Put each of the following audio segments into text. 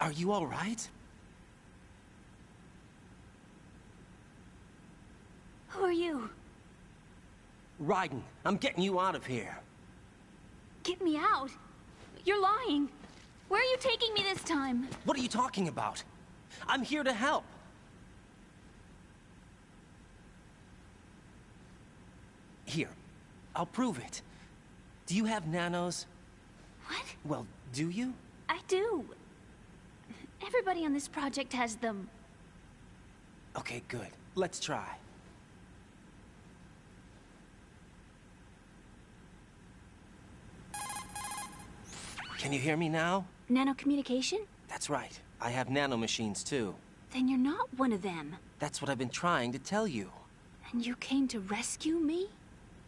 Are you all right? Who are you? Raiden, I'm getting you out of here. Get me out. You're lying. Where are you taking me this time? What are you talking about? I'm here to help. Here, I'll prove it. Do you have nanos? What? Well, do you? I do. Everybody on this project has them. Okay, good. Let's try. Can you hear me now? Nanocommunication? That's right. I have nanomachines too. Then you're not one of them. That's what I've been trying to tell you. And you came to rescue me?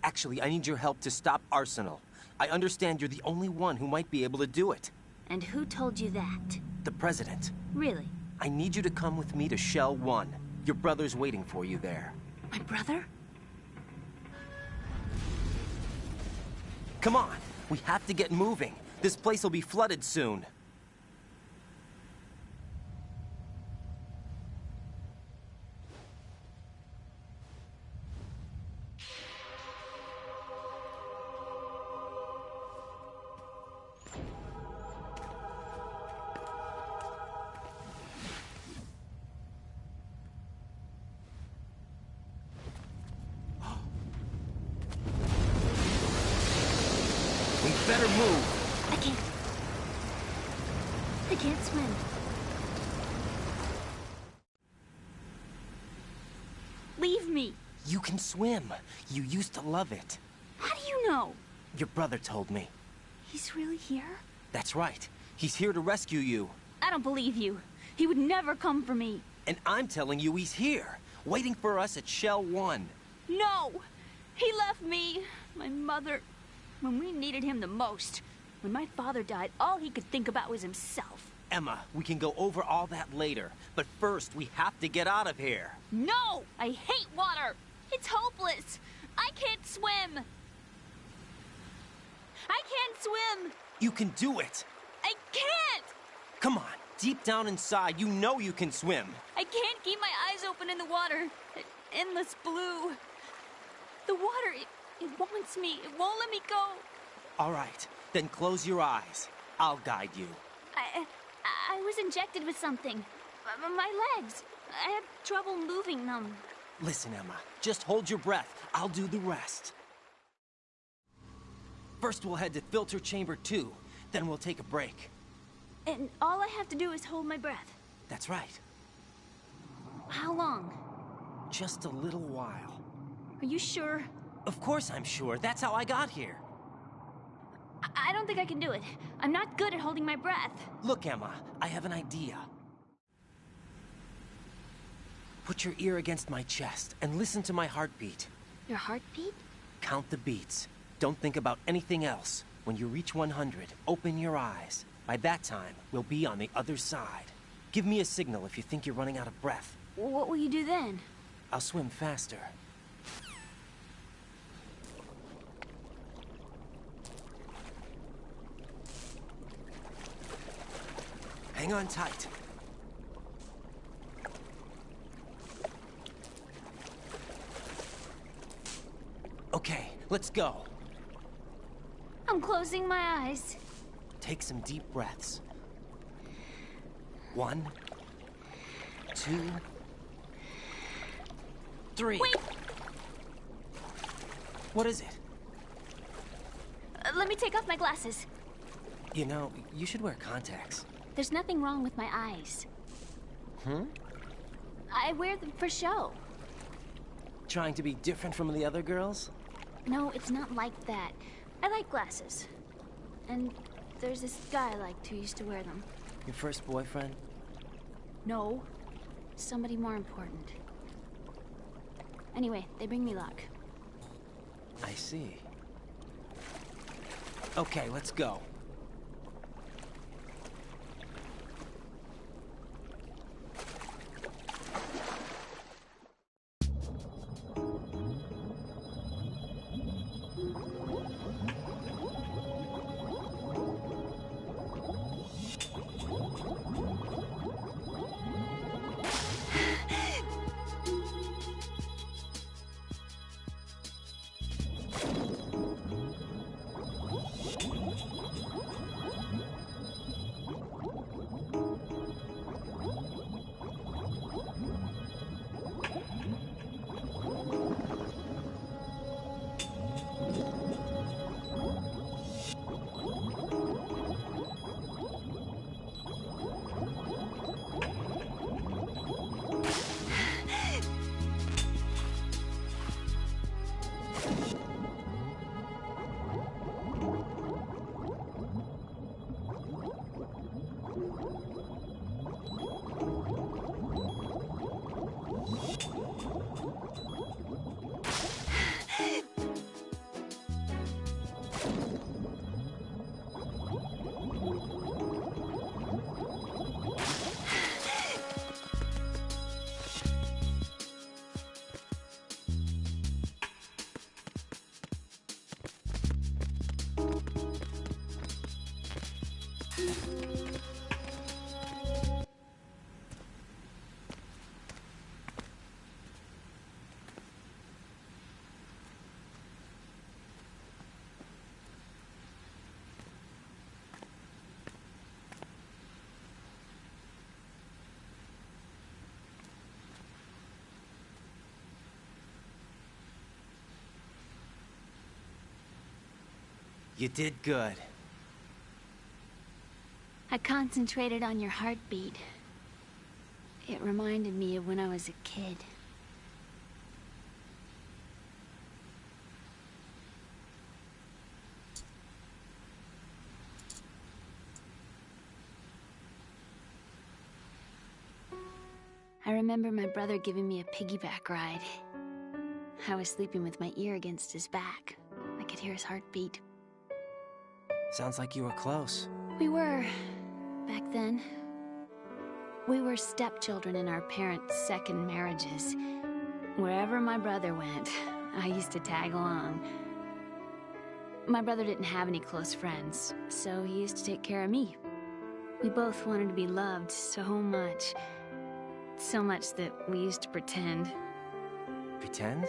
Actually, I need your help to stop Arsenal. I understand you're the only one who might be able to do it. And who told you that? The President. Really? I need you to come with me to Shell 1. Your brother's waiting for you there. My brother? Come on! We have to get moving. This place will be flooded soon. We better move. I can't swim. Leave me. You can swim. You used to love it. How do you know? Your brother told me. He's really here? That's right. He's here to rescue you. I don't believe you. He would never come for me. And I'm telling you he's here, waiting for us at Shell 1. No! He left me, my mother, when we needed him the most. When my father died, all he could think about was himself. Emma, we can go over all that later. But first, we have to get out of here. No! I hate water! It's hopeless! I can't swim! I can't swim! You can do it. I can't! Come on, deep down inside, you know you can swim. I can't keep my eyes open in the water. Endless blue. The water, it wants me. It won't let me go. All right, then close your eyes. I'll guide you. I was injected with something. My legs. I have trouble moving them. Listen, Emma, just hold your breath. I'll do the rest. First, we'll head to Filter Chamber 2. Then we'll take a break. And all I have to do is hold my breath. That's right. How long? Just a little while. Are you sure? Of course I'm sure. That's how I got here. I don't think I can do it. I'm not good at holding my breath. Look, Emma, I have an idea. Put your ear against my chest and listen to my heartbeat. Your heartbeat? Count the beats. Don't think about anything else. When you reach 100, open your eyes. By that time, we'll be on the other side. Give me a signal if you think you're running out of breath. What will you do then? I'll swim faster. Hang on tight. Okay, let's go. I'm closing my eyes. Take some deep breaths. 1, 2, 3. Wait! What is it? Let me take off my glasses. You know, you should wear contacts. There's nothing wrong with my eyes. Hmm? I wear them for show. Trying to be different from the other girls? No, it's not like that. I like glasses. And there's this guy I liked who used to wear them. Your first boyfriend? No. Somebody more important. Anyway, they bring me luck. I see. Okay, let's go. You did good. I concentrated on your heartbeat. It reminded me of when I was a kid. I remember my brother giving me a piggyback ride. I was sleeping with my ear against his back. I could hear his heartbeat. Sounds like you were close. We were, back then. We were stepchildren in our parents' second marriages. Wherever my brother went, I used to tag along. My brother didn't have any close friends, so he used to take care of me. We both wanted to be loved so much. So much that we used to pretend. Pretend?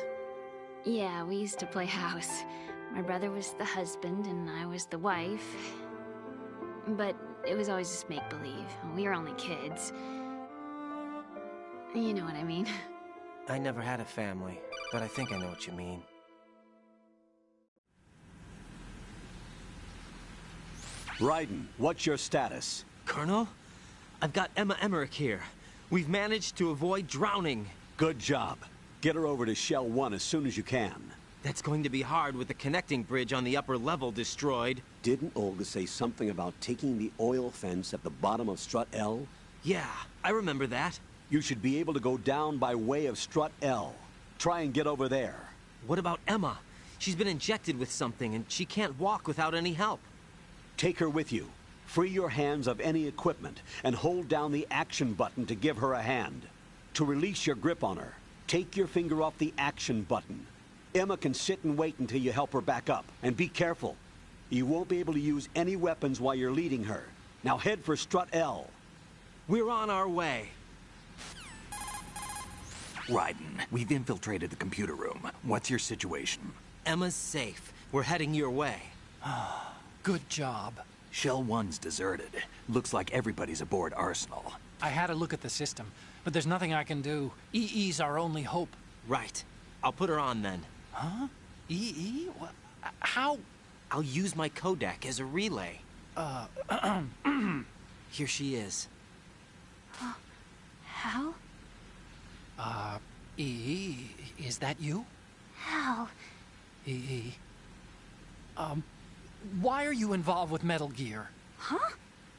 Yeah, we used to play house. My brother was the husband and I was the wife. But it was always just make-believe. We were only kids. You know what I mean. I never had a family, but I think I know what you mean. Raiden, what's your status? Colonel? I've got Emma Emmerich here. We've managed to avoid drowning. Good job. Get her over to Shell 1 as soon as you can. That's going to be hard with the connecting bridge on the upper level destroyed. Didn't Olga say something about taking the oil fence at the bottom of Strut L? Yeah, I remember that. You should be able to go down by way of Strut L. Try and get over there. What about Emma? She's been injected with something and she can't walk without any help. Take her with you. Free your hands of any equipment and hold down the action button to give her a hand. To release your grip on her, take your finger off the action button. Emma can sit and wait until you help her back up. And be careful. You won't be able to use any weapons while you're leading her. Now head for Strut L. We're on our way. Raiden, we've infiltrated the computer room. What's your situation? Emma's safe. We're heading your way. Good job. Shell 1's deserted. Looks like everybody's aboard Arsenal. I had a look at the system, but there's nothing I can do. EE's our only hope. Right. I'll put her on then. Huh? EE? What? How? I'll use my Kodak as a relay. Here she is. Hal? EE, is that you? Hal. EE. Why are you involved with Metal Gear? Huh?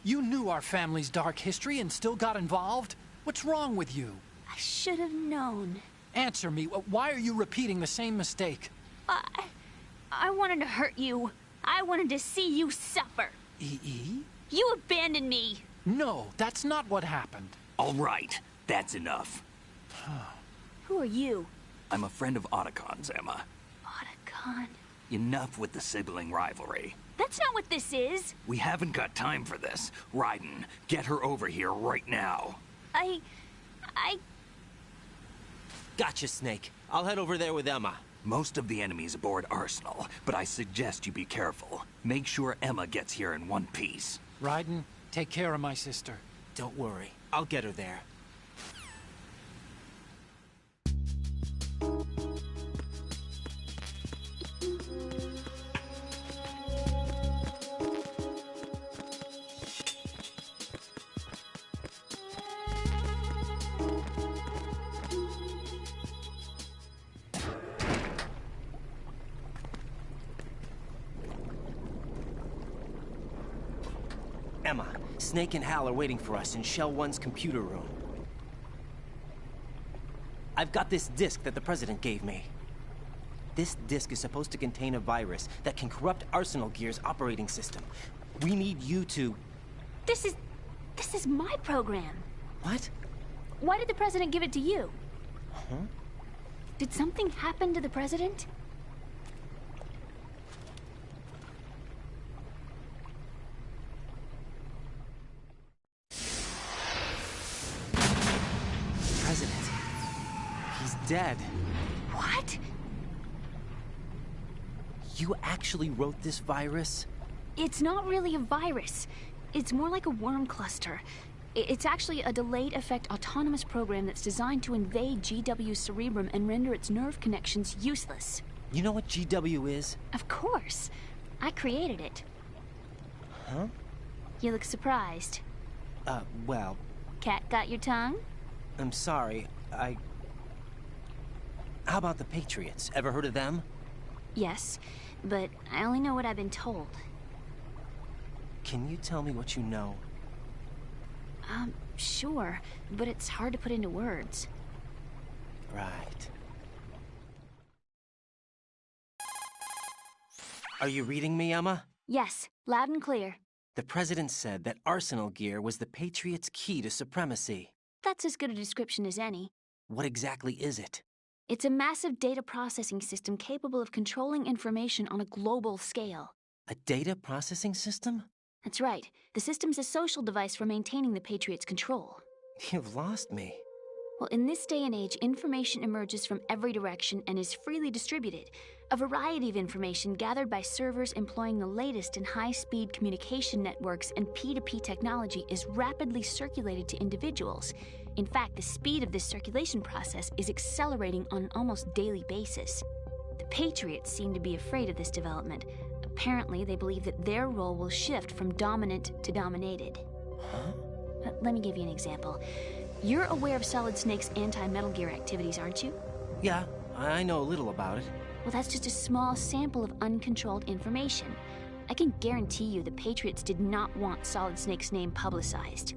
You knew our family's dark history and still got involved? What's wrong with you? I should have known. Answer me. Why are you repeating the same mistake? I wanted to hurt you. I wanted to see you suffer. EE? You abandoned me. No, that's not what happened. All right, that's enough. Who are you? I'm a friend of Otacon's, Emma. Otacon. Enough with the sibling rivalry. That's not what this is. We haven't got time for this. Raiden, get her over here right now. I... Gotcha, Snake. I'll head over there with Emma. Most of the enemy's aboard Arsenal, but I suggest you be careful. Make sure Emma gets here in one piece. Raiden, take care of my sister. Don't worry. I'll get her there. Emma, Snake and Hal are waiting for us in Shell 1's computer room. I've got this disk that the President gave me. This disk is supposed to contain a virus that can corrupt Arsenal Gear's operating system. We need you to... This is my program. What? Why did the President give it to you? Huh? Did something happen to the President? President. He's dead. What? You actually wrote this virus? It's not really a virus. It's more like a worm cluster. It's actually a delayed effect autonomous program that's designed to invade GW's cerebrum and render its nerve connections useless. You know what GW is? Of course. I created it. Huh? You look surprised. Well, Cat got your tongue? I'm sorry, How about the Patriots? Ever heard of them? Yes, but I only know what I've been told. Can you tell me what you know? Sure, but it's hard to put into words. Right. Are you reading me, Emma? Yes, loud and clear. The President said that Arsenal gear was the Patriots' key to supremacy. That's as good a description as any. What exactly is it? It's a massive data processing system capable of controlling information on a global scale. A data processing system? That's right. The system's a social device for maintaining the Patriots' control. You've lost me. Well, in this day and age, information emerges from every direction and is freely distributed. A variety of information gathered by servers employing the latest in high-speed communication networks and P2P technology is rapidly circulated to individuals. In fact, the speed of this circulation process is accelerating on an almost daily basis. The Patriots seem to be afraid of this development. Apparently, they believe that their role will shift from dominant to dominated. Huh? Let me give you an example. You're aware of Solid Snake's anti-Metal Gear activities, aren't you? Yeah, I know a little about it. Well, that's just a small sample of uncontrolled information. I can guarantee you the Patriots did not want Solid Snake's name publicized.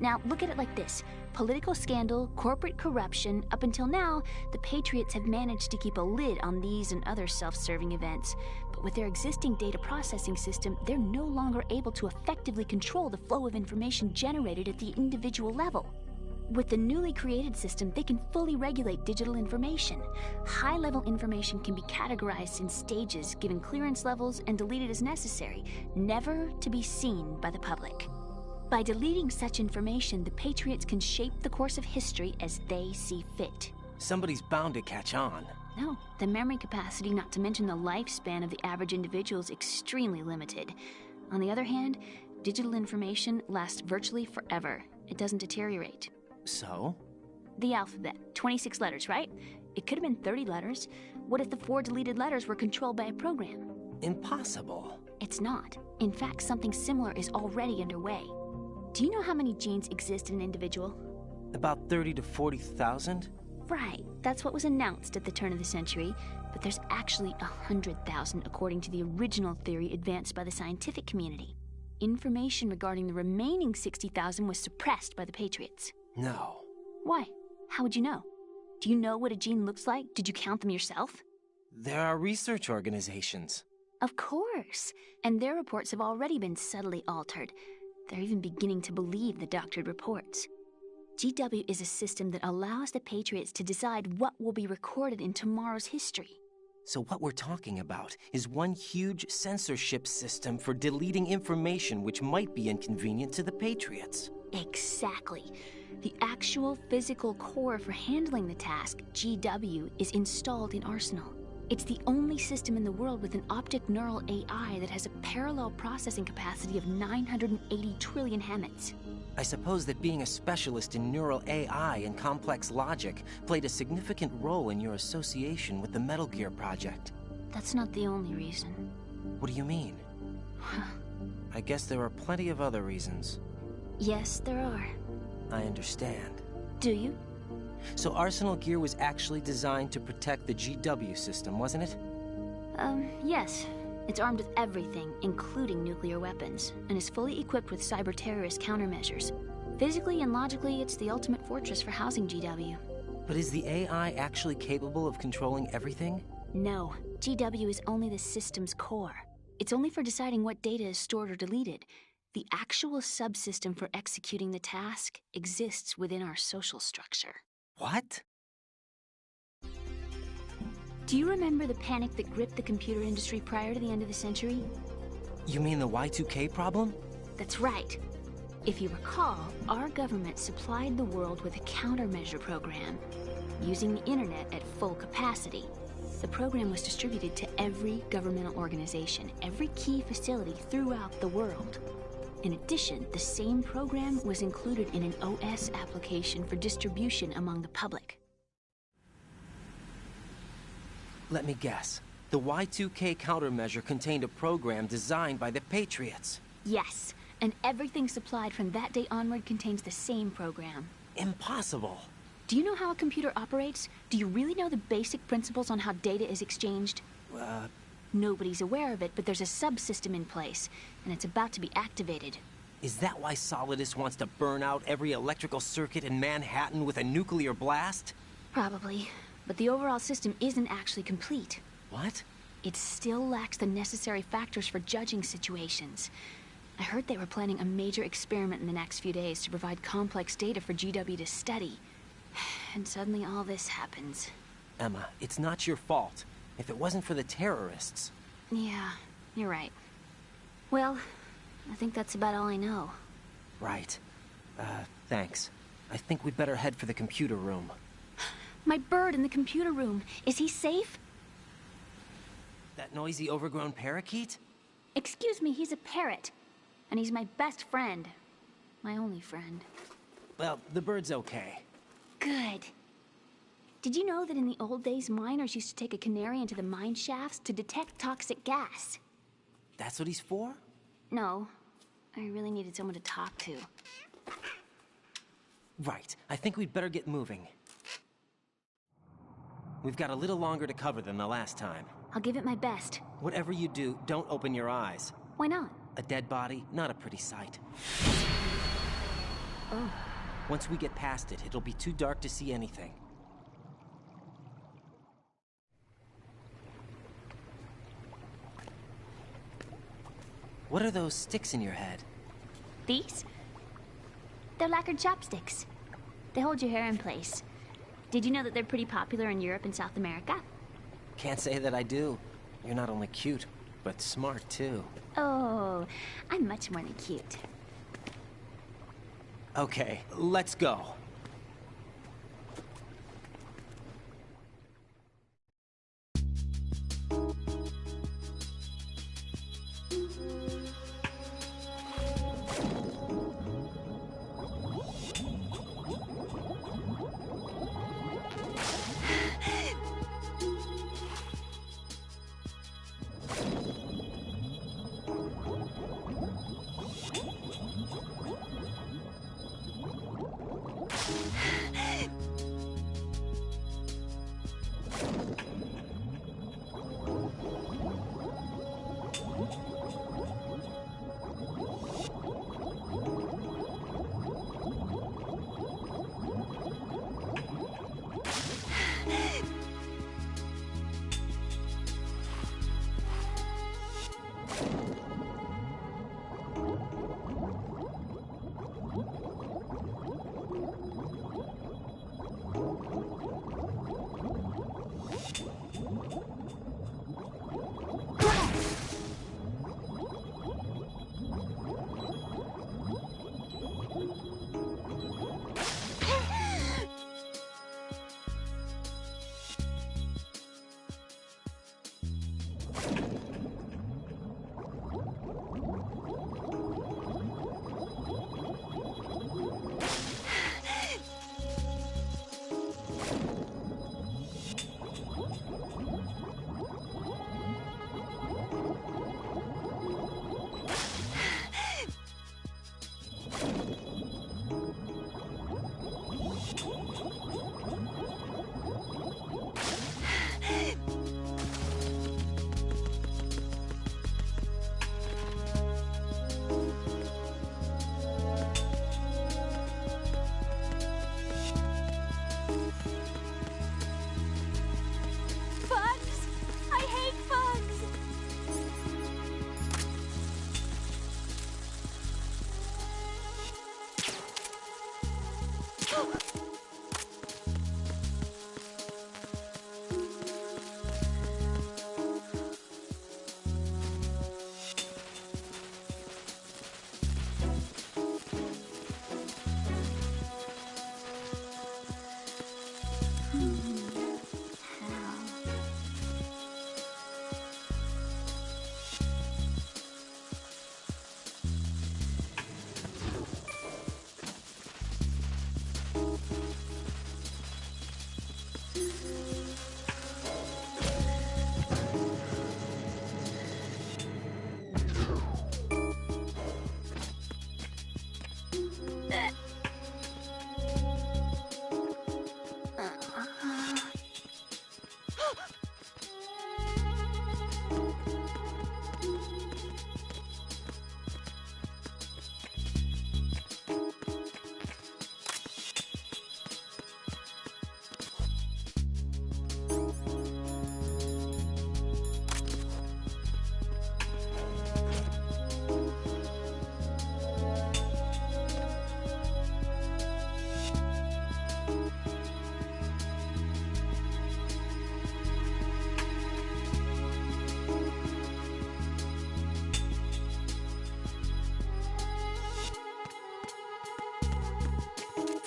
Now, look at it like this. Political scandal, corporate corruption, up until now, the Patriots have managed to keep a lid on these and other self-serving events. But with their existing data processing system, they're no longer able to effectively control the flow of information generated at the individual level. With the newly created system, they can fully regulate digital information. High-level information can be categorized in stages, given clearance levels, and deleted as necessary, never to be seen by the public. By deleting such information, the Patriots can shape the course of history as they see fit. Somebody's bound to catch on. No, the memory capacity, not to mention the lifespan of the average individual, is extremely limited. On the other hand, digital information lasts virtually forever. It doesn't deteriorate. So? The alphabet, 26 letters, right? It could have been 30 letters. What if the 4 deleted letters were controlled by a program? Impossible. It's not. In fact, something similar is already underway. Do you know how many genes exist in an individual? About 30 to 40,000? Right, that's what was announced at the turn of the century, but there's actually 100,000 according to the original theory advanced by the scientific community. Information regarding the remaining 60,000 was suppressed by the Patriots. No. Why? How would you know? Do you know what a gene looks like? Did you count them yourself? There are research organizations. Of course, and their reports have already been subtly altered. They're even beginning to believe the doctored reports. GW is a system that allows the Patriots to decide what will be recorded in tomorrow's history. So what we're talking about is one huge censorship system for deleting information which might be inconvenient to the Patriots. Exactly. The actual physical core for handling the task, GW, is installed in Arsenal. It's the only system in the world with an optic neural AI that has a parallel processing capacity of 980 trillion Hammets. I suppose that being a specialist in neural AI and complex logic played a significant role in your association with the Metal Gear project. That's not the only reason. What do you mean? I guess there are plenty of other reasons. Yes, there are. I understand. Do you? So Arsenal gear was actually designed to protect the GW system, wasn't it? Yes. It's armed with everything, including nuclear weapons, and is fully equipped with cyber-terrorist countermeasures. Physically and logically, it's the ultimate fortress for housing GW. But is the AI actually capable of controlling everything? No. GW is only the system's core. It's only for deciding what data is stored or deleted. The actual subsystem for executing the task exists within our social structure. What? Do you remember the panic that gripped the computer industry prior to the end of the century? You mean the Y2K problem? That's right. If you recall, our government supplied the world with a countermeasure program, using the internet at full capacity. The program was distributed to every governmental organization, every key facility throughout the world. In addition, the same program was included in an OS application for distribution among the public. Let me guess. The Y2K countermeasure contained a program designed by the Patriots. Yes, and everything supplied from that day onward contains the same program. Impossible. Do you know how a computer operates? Do you really know the basic principles on how data is exchanged? Nobody's aware of it, but there's a subsystem in place, and it's about to be activated. Is that why Solidus wants to burn out every electrical circuit in Manhattan with a nuclear blast? Probably, but the overall system isn't actually complete. What? It still lacks the necessary factors for judging situations. I heard they were planning a major experiment in the next few days to provide complex data for GW to study. And suddenly all this happens. Emma, it's not your fault. If it wasn't for the terrorists... Yeah, you're right. Well, I think that's about all I know. Right. Thanks. I think we'd better head for the computer room. My bird in the computer room. Is he safe? That noisy, overgrown parakeet? Excuse me, he's a parrot. And he's my best friend. My only friend. Well, the bird's okay. Good. Did you know that in the old days, miners used to take a canary into the mine shafts to detect toxic gas? That's what he's for? No. I really needed someone to talk to. Right. I think we'd better get moving. We've got a little longer to cover than the last time. I'll give it my best. Whatever you do, don't open your eyes. Why not? A dead body, not a pretty sight. Oh. Once we get past it, it'll be too dark to see anything. What are those sticks in your head? These? They're lacquered chopsticks. They hold your hair in place. Did you know that they're pretty popular in Europe and South America? Can't say that I do. You're not only cute, but smart too. Oh, I'm much more than cute. Okay, let's go.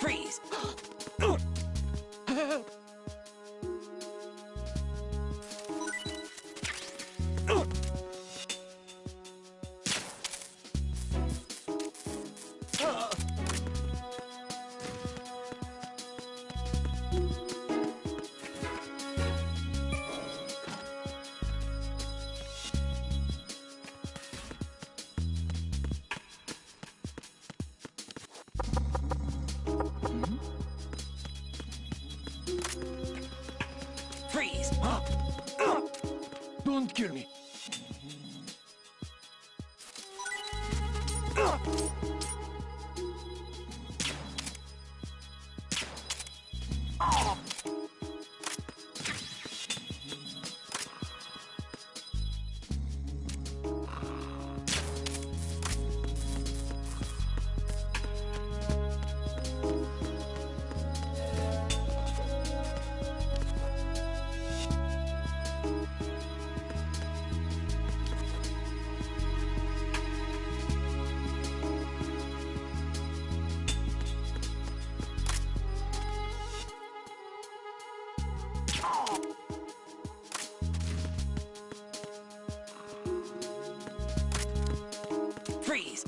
Freeze! Freeze! Don't kill me. Freeze!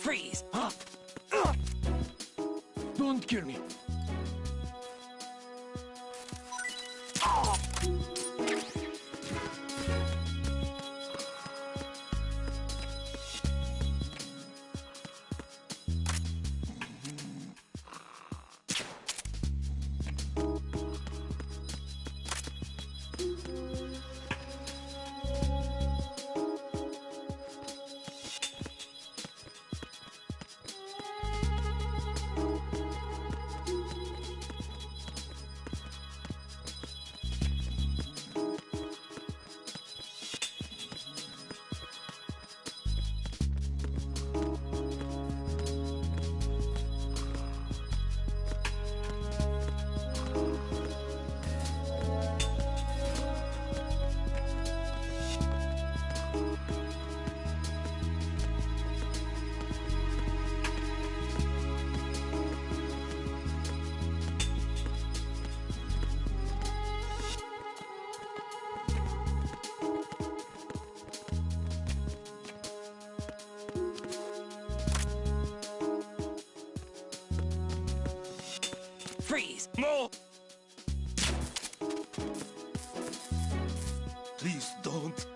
Freeze! Don't kill me. Freeze! No! Please don't.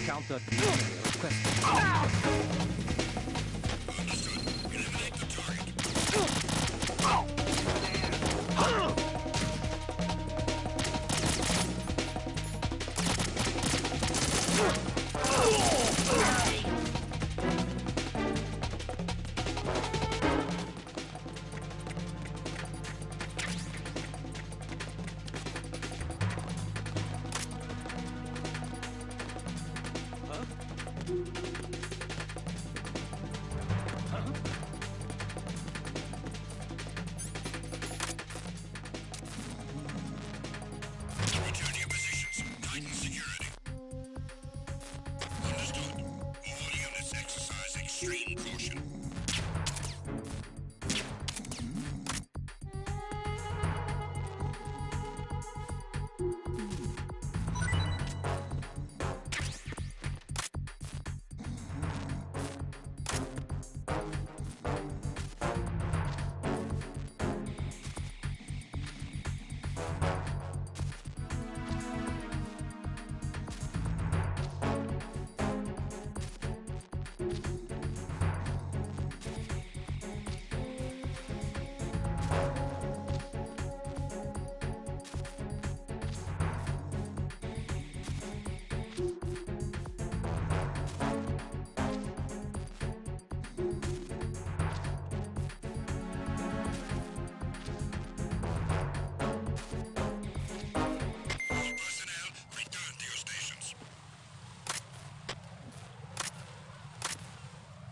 Counter request.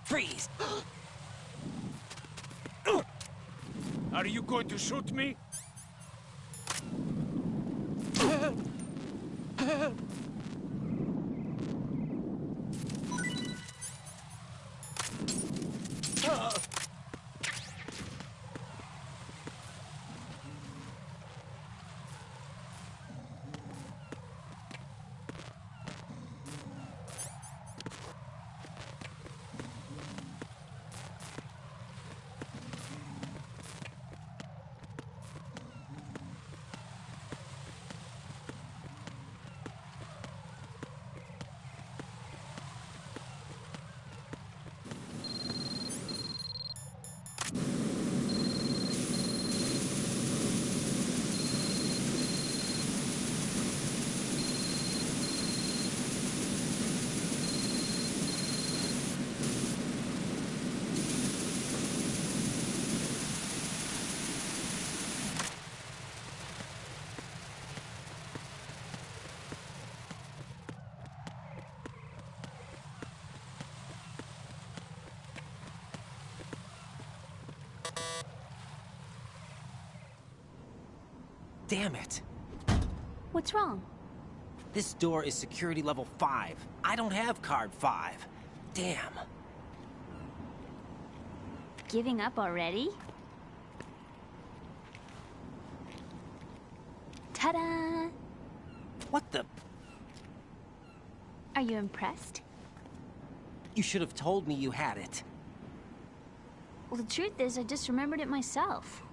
Freeze! Are you going to shoot me? Damn it. What's wrong? This door is security level 5. I don't have card 5. Damn. Giving up already? Ta-da! What the? Are you impressed? You should have told me you had it. Well, the truth is, I just remembered it myself.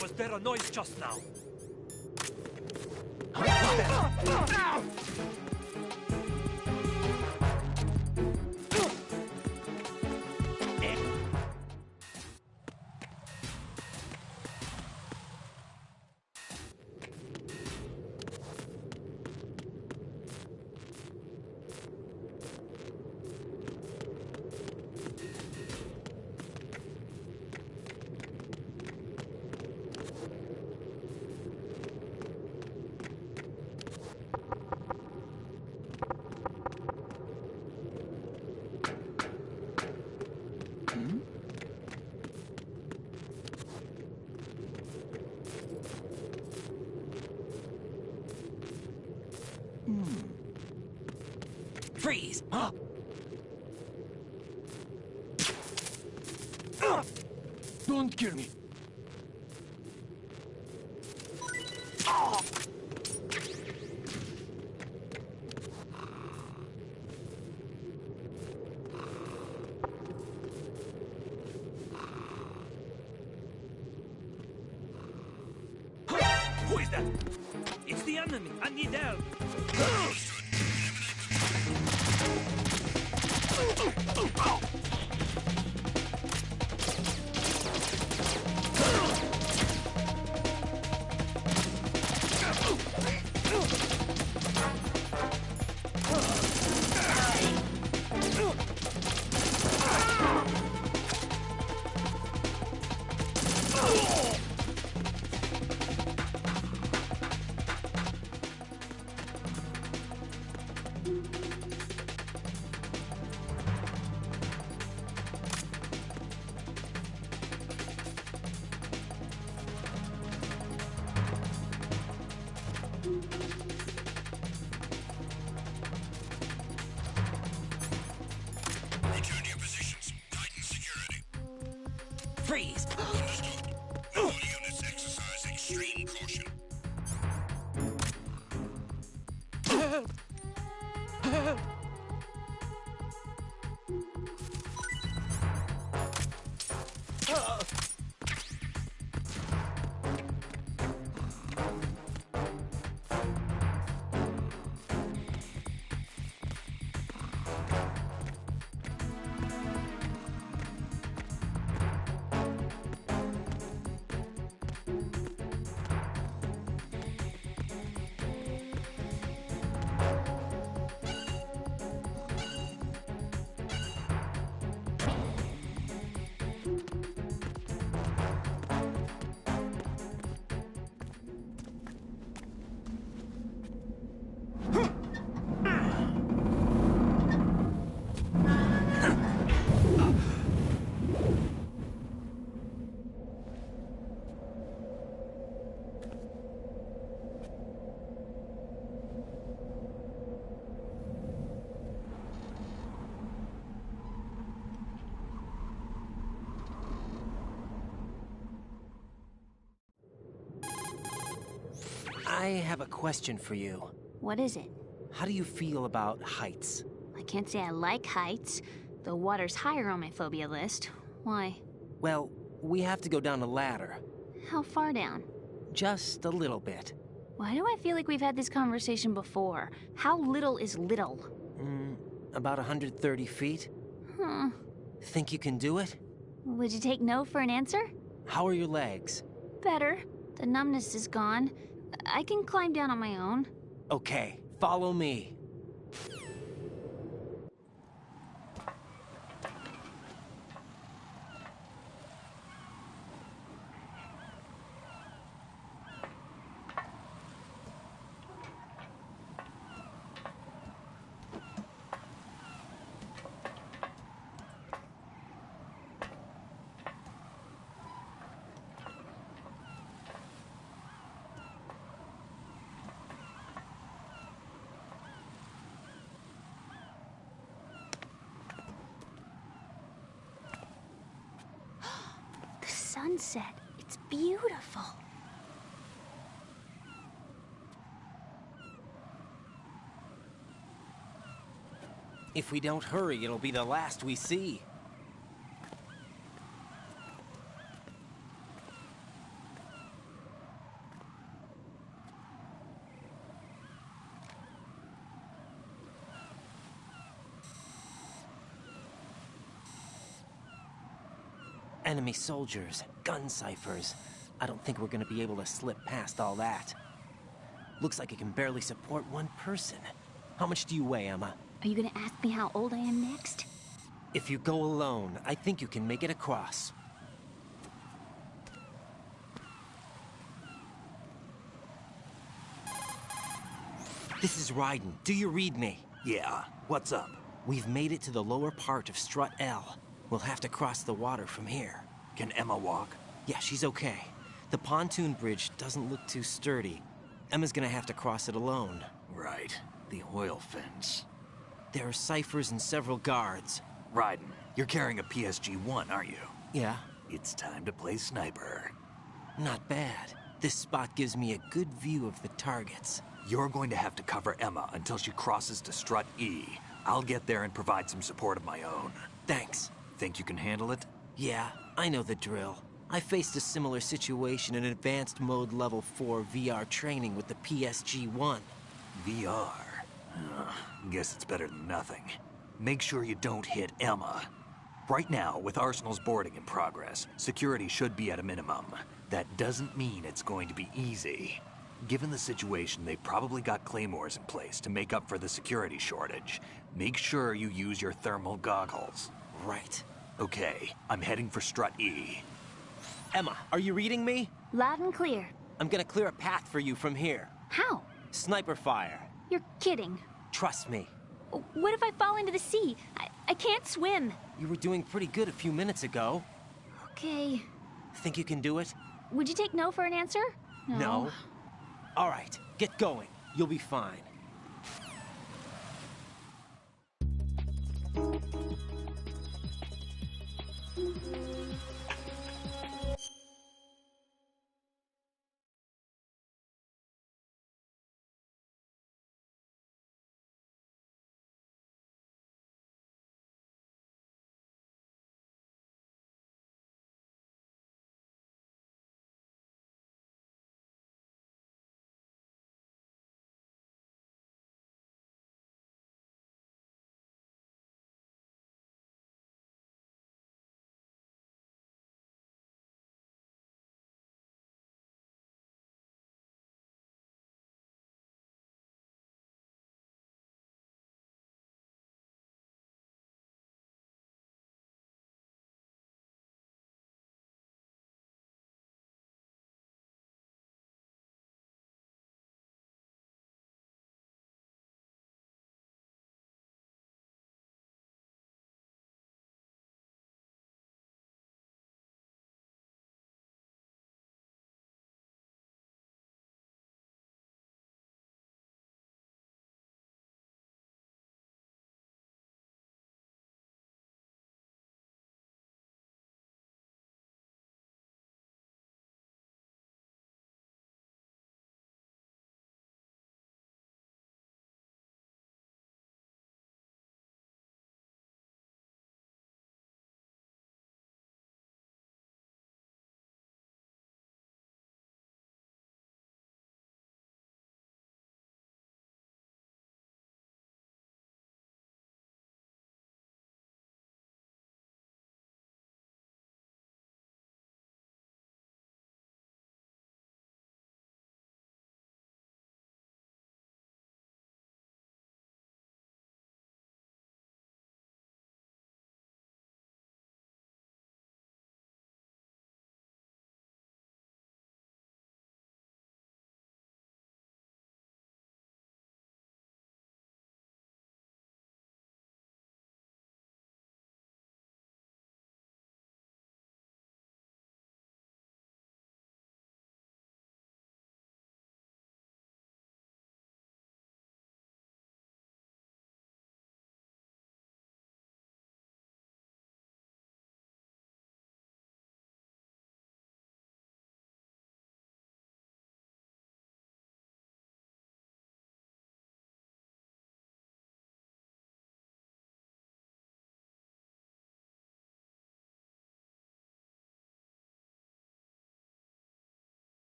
Was there a noise just now? Freeze! Don't kill me. Who is that? It's the enemy. I need help. Return to your positions. Tighten security. Freeze! Understood. All units exercise extreme caution. I have a question for you. What is it? How do you feel about heights? I can't say I like heights. The water's higher on my phobia list. Why? Well, we have to go down a ladder. How far down? Just a little bit. Why do I feel like we've had this conversation before? How little is little? About 130 feet. Huh. Think you can do it? Would you take no for an answer? How are your legs? Better. The numbness is gone. I can climb down on my own. Okay, follow me. Sunset. It's beautiful. If we don't hurry, it'll be the last we see. Enemy soldiers, gun ciphers. I don't think we're gonna be able to slip past all that. Looks like it can barely support one person. How much do you weigh, Emma? Are you gonna ask me how old I am next? If you go alone, I think you can make it across. This is Raiden. Do you read me? Yeah, what's up? We've made it to the lower part of Strut L. We'll have to cross the water from here. Can Emma walk? Yeah, she's okay. The pontoon bridge doesn't look too sturdy. Emma's gonna have to cross it alone. Right, the oil fence. There are ciphers and several guards. Raiden, you're carrying a PSG-1, aren't you? Yeah, It's time to play sniper. not bad. This spot gives me a good view of the targets. You're going to have to cover Emma until she crosses to Strut E. I'll get there and provide some support of my own. Thanks. Think you can handle it? Yeah, I know the drill. I faced a similar situation in Advanced Mode Level 4 VR training with the PSG-1. VR. Guess it's better than nothing. Make sure you don't hit Emma. Right now, with Arsenal's boarding in progress, security should be at a minimum. That doesn't mean it's going to be easy. Given the situation, they've probably got claymores in place to make up for the security shortage. Make sure you use your thermal goggles. Right. Okay, I'm heading for Strut E. Emma, are you reading me? Loud and clear. I'm gonna clear a path for you from here. How? Sniper fire. You're kidding. Trust me. What if I fall into the sea? I can't swim. You were doing pretty good a few minutes ago. Okay. Think you can do it? Would you take no for an answer? No. All right, get going. You'll be fine.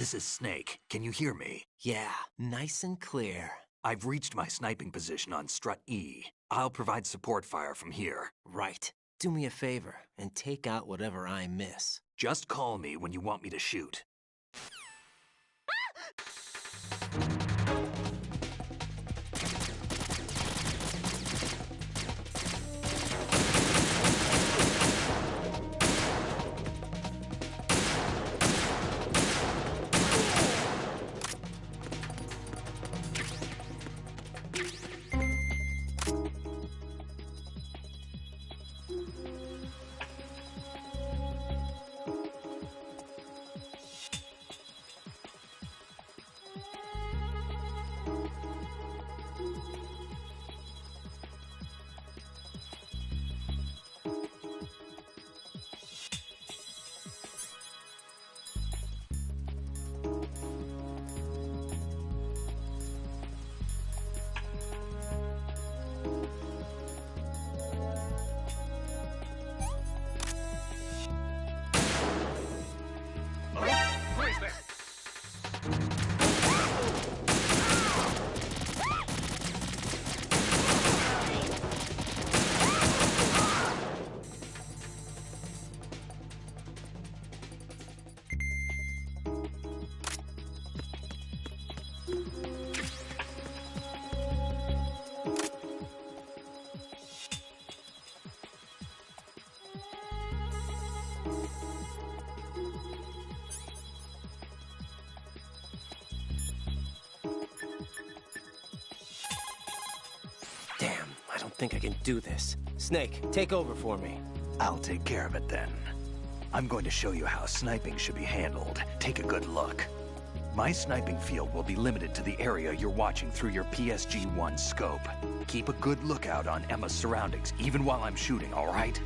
This is Snake. Can you hear me? Yeah, nice and clear. I've reached my sniping position on Strut E. I'll provide support fire from here. Right. Do me a favor and take out whatever I miss. Just call me when you want me to shoot. don't think I can do this. Snake, take over for me. I'll take care of it then. I'm going to show you how sniping should be handled. Take a good look. My sniping field will be limited to the area you're watching through your PSG-1 scope. Keep a good lookout on Emma's surroundings, even while I'm shooting, all right?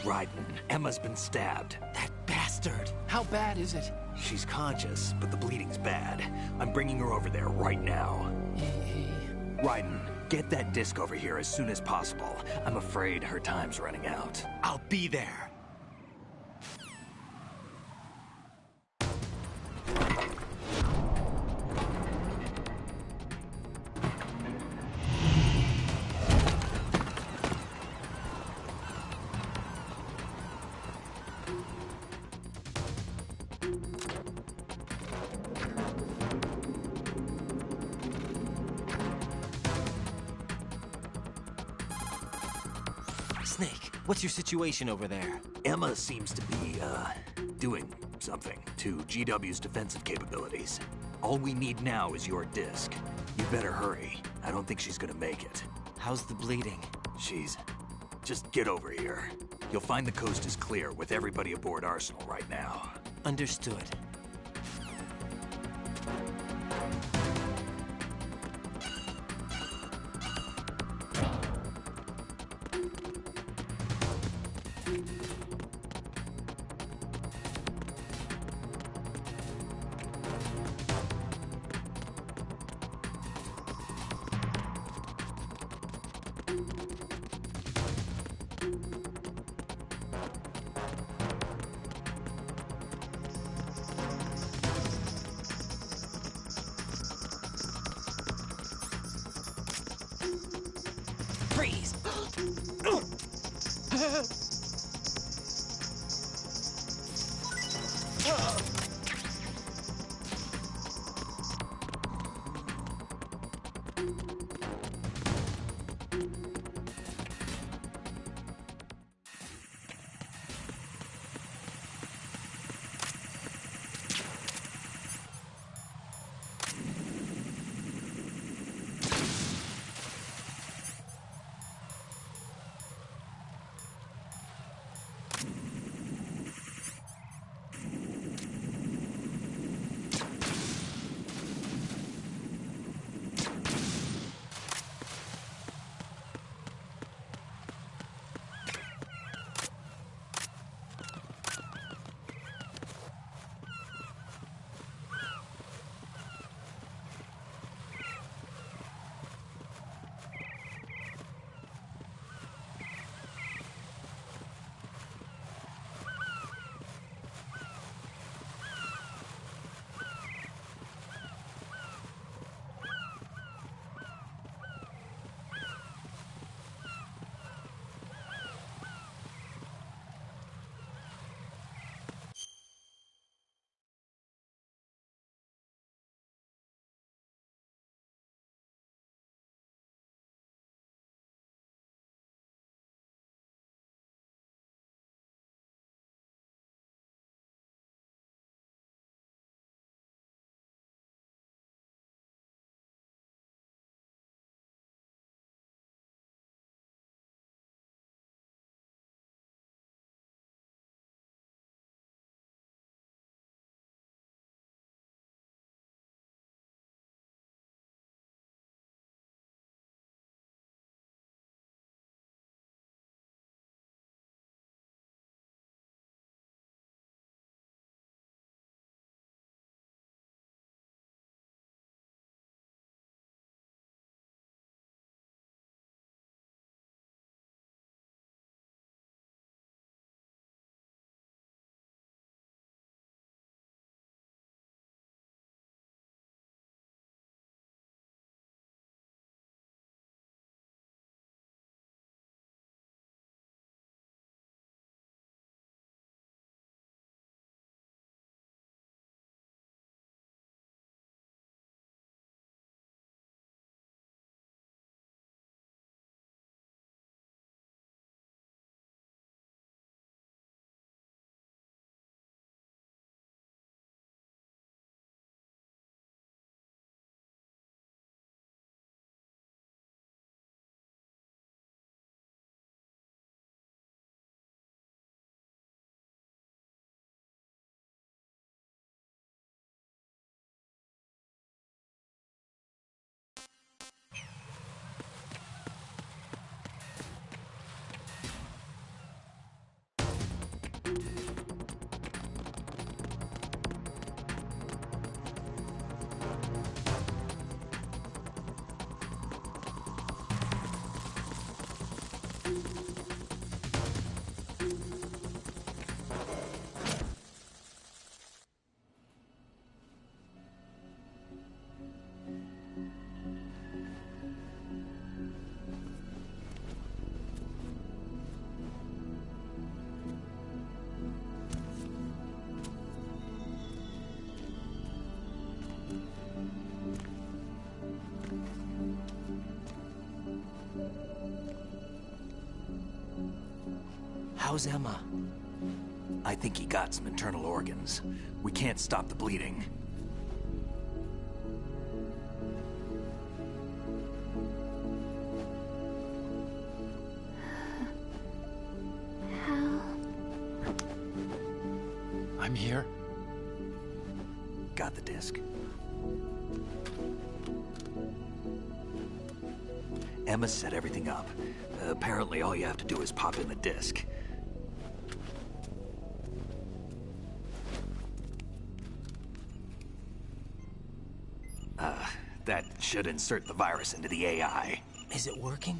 Raiden, Emma's been stabbed. That bastard! How bad is it? She's conscious, but the bleeding's bad. I'm bringing her over there right now. Raiden, get that disc over here as soon as possible. I'm afraid her time's running out. I'll be there. Snake, what's your situation over there? Emma seems to be, doing something to GW's defensive capabilities. All we need now is your disc. You better hurry. I don't think she's gonna make it. How's the bleeding? Just get over here. You'll find the coast is clear with everybody aboard Arsenal right now. Understood. Freeze! How's Emma? I think he got some internal organs. We can't stop the bleeding. Hal? I'm here. Got the disc. Emma set everything up. Apparently all you have to do is pop in the disc. That should insert the virus into the AI. Is it working?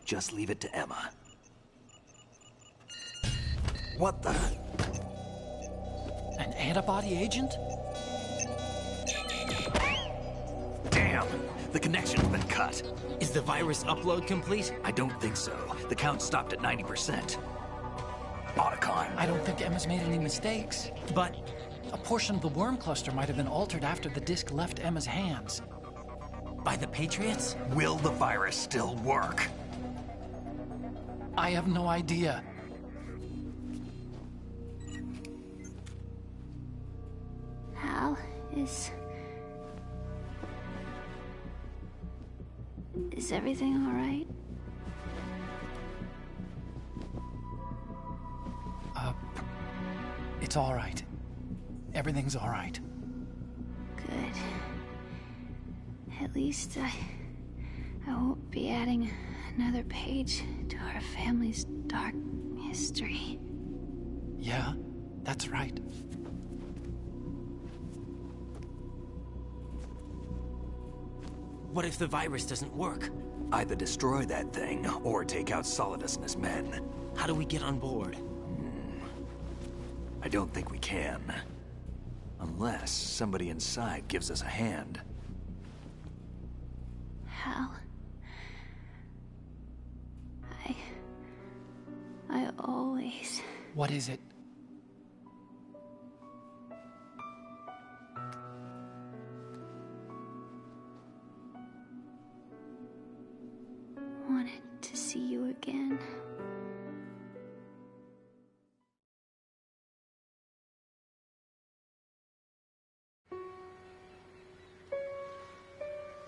Just leave it to Emma. What the? An antibody agent? Damn! The connection's been cut. Is the virus upload complete? I don't think so. The count stopped at 90%. Otacon. I don't think Emma's made any mistakes. But A portion of the worm cluster might have been altered after the disc left Emma's hands. by the Patriots? Will the virus still work? I have no idea. Hal, is everything all right? It's all right. Everything's all right. Good. At least I won't be adding another page to our family's dark history. Yeah, that's right. What if the virus doesn't work? Either destroy that thing, or take out Solidus and his men. How do we get on board? I don't think we can. Unless somebody inside gives us a hand. Hal, I always... What is it? wanted to see you again.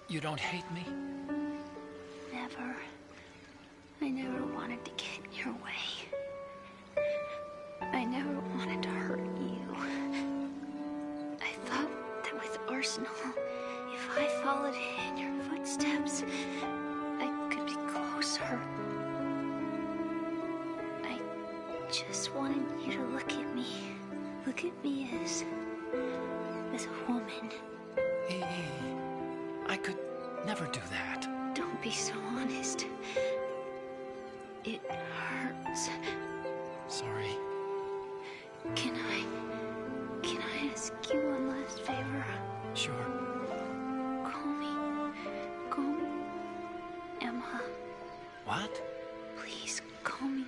You don't hate me? Never. I never wanted to get in your way. I never wanted to hurt you. I thought that with Arsenal, if I followed in your footsteps, I could be closer. I just wanted you to look at me. Look at me as a woman. I could never do that. Don't be so honest. It hurts. Sorry. Can I ask you one last favor? Sure. Call me Emma. What? Please call me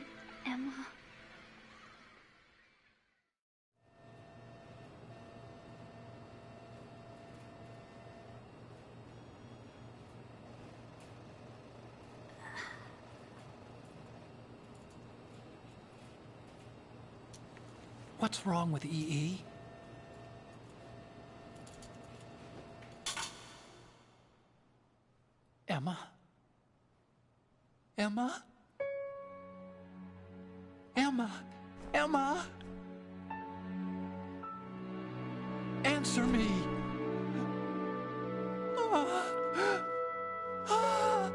Emma. What's wrong with EE? Emma? Emma? Emma? Emma? Answer me! Ah. Ah.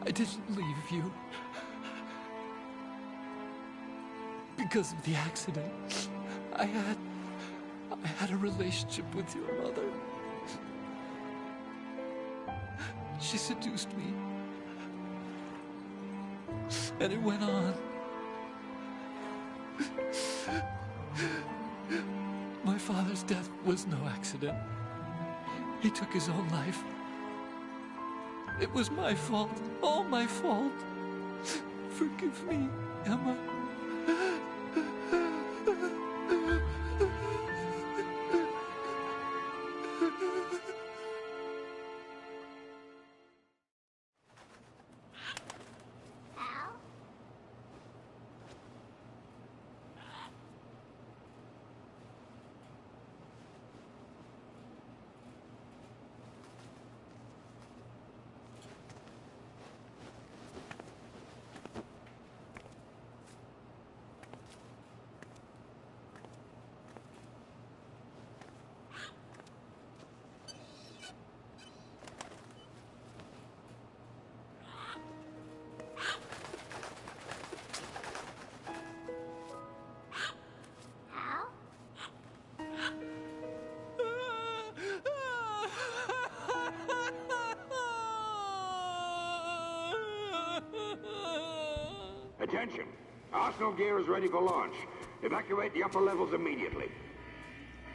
I didn't leave you. Because of the accident, I had a relationship with your mother. She seduced me, And it went on. My father's death was no accident. He took his own life. It was my fault, all my fault. Forgive me, Emma. Attention! Arsenal gear is ready for launch. Evacuate the upper levels immediately.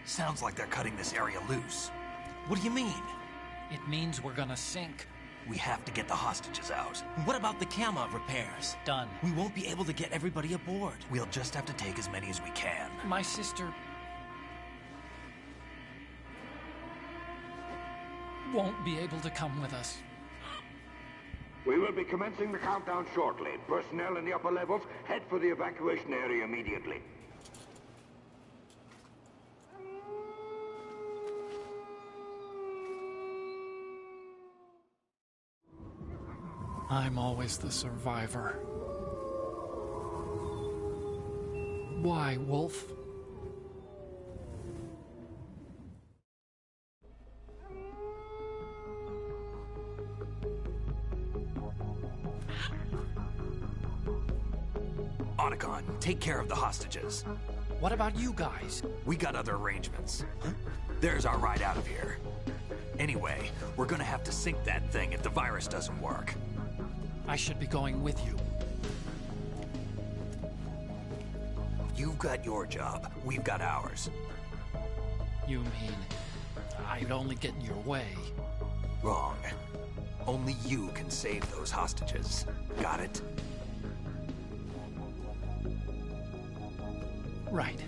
Sounds like they're cutting this area loose. What do you mean? It means we're gonna sink. We have to get the hostages out. What about the Kamov repairs? Done. We won't be able to get everybody aboard. We'll just have to take as many as we can. My sister won't be able to come with us. We will be commencing the countdown shortly. Personnel in the upper levels, head for the evacuation area immediately. I'm always the survivor. Why, Wolf? Otacon, take care of the hostages. What about you guys? We got other arrangements. There's our ride out of here. Anyway, we're gonna have to sink that thing if the virus doesn't work. I should be going with you. You've got your job, we've got ours. You mean I'd only get in your way? Wrong. Only you can save those hostages. Got it? Right.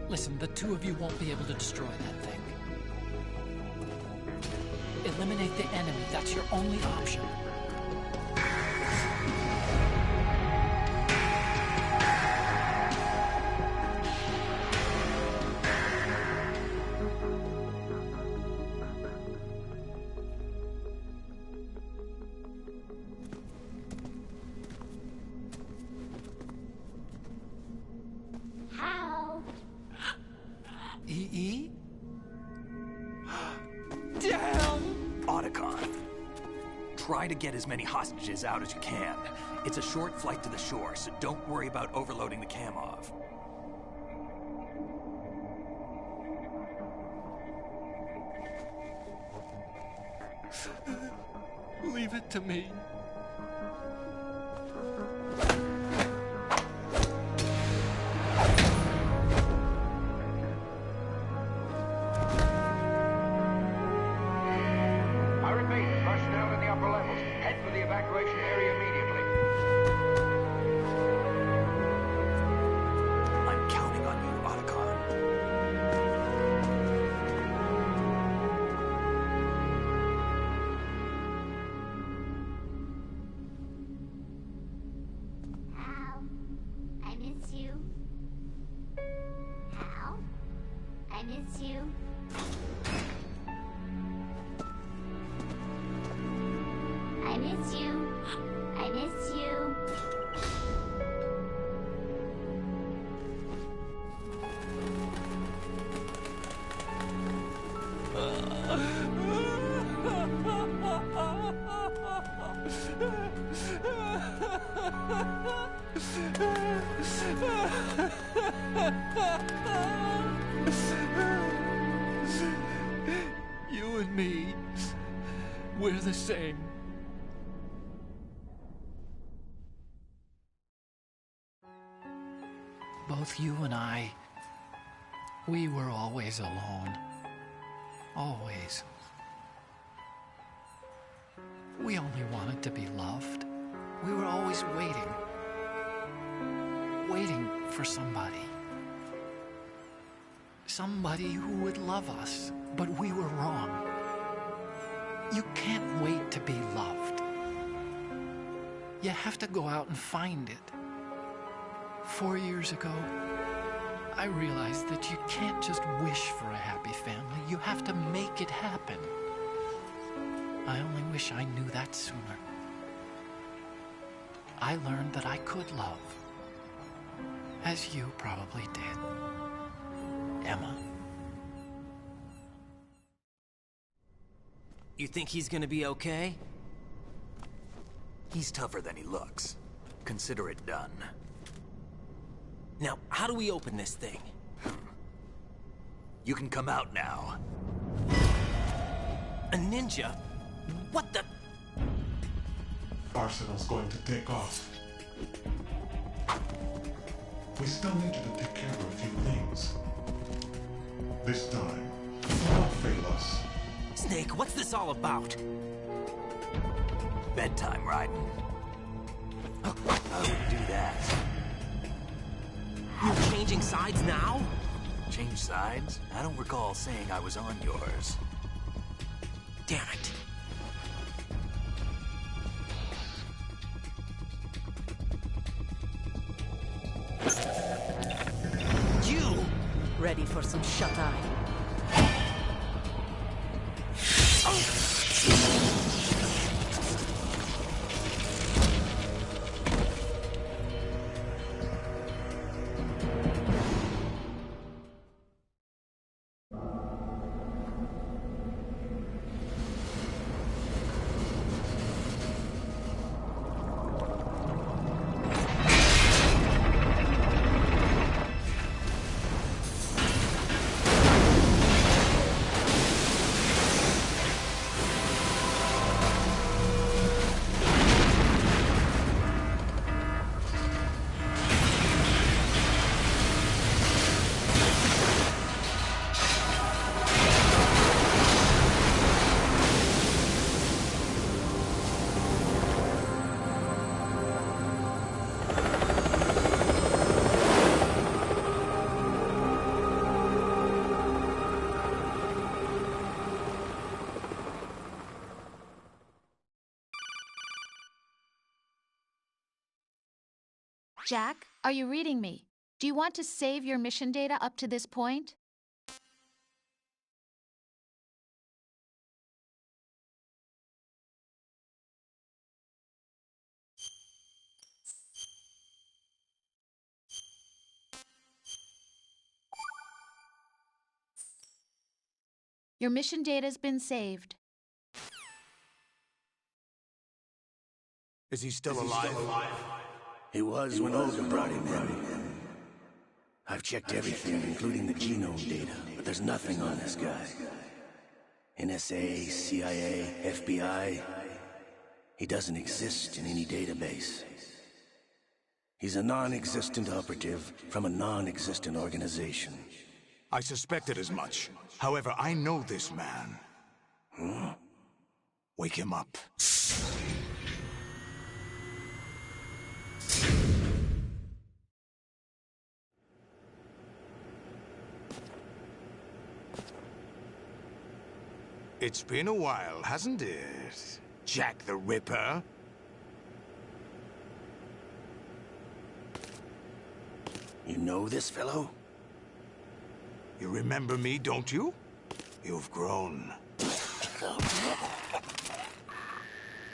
Listen, the two of you won't be able to destroy that thing. Eliminate the enemy. That's your only option. EE? Damn! Otacon, try to get as many hostages out as you can. It's a short flight to the shore, so don't worry about overloading the Kamov. Leave it to me. I repeat, personnel in the upper levels, head for the evacuation area immediately. I'm counting on you, Otacon. Hal, I miss you. Hal, I miss you. I miss you. I miss you. You and me, we're the same. both you and I, we were always alone. Always. We only wanted to be loved. We were always waiting. Waiting for somebody. Somebody who would love us, but we were wrong. You can't wait to be loved. You have to go out and find it. 4 years ago, I realized that you can't just wish for a happy family. You have to make it happen. I only wish I knew that sooner. I learned that I could love, as you probably did, Emma. You think he's gonna be okay? He's tougher than he looks. Consider it done. Now, how do we open this thing? You can come out now. A ninja? What the? Arsenal's going to take off. We still need you to take care of a few things. This time, do not fail us. Snake, what's this all about? Bedtime, Raiden. I wouldn't do that. You're changing sides now? Change sides? I don't recall saying I was on yours. Damn it. You! Ready for some shut-eye? Jack, are you reading me? Do you want to save your mission data up to this point? Your mission data's been saved. Is he still alive? He was when Olga brought him in. I've checked everything, including the genome data, but there's nothing on this guy. NSA, CIA, FBI. He doesn't exist in any database. He's a non-existent operative from a non-existent organization. I suspected as much. However, I know this man. Huh? Wake him up. It's been a while, hasn't it? Jack the Ripper? You know this fellow? You remember me, don't you? You've grown.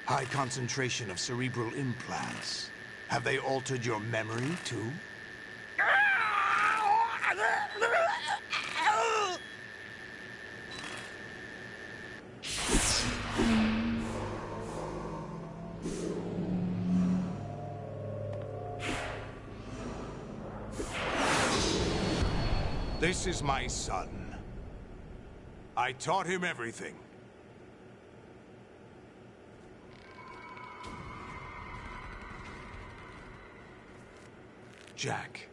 High concentration of cerebral implants. Have they altered your memory, too? This is my son. I taught him everything. Jack,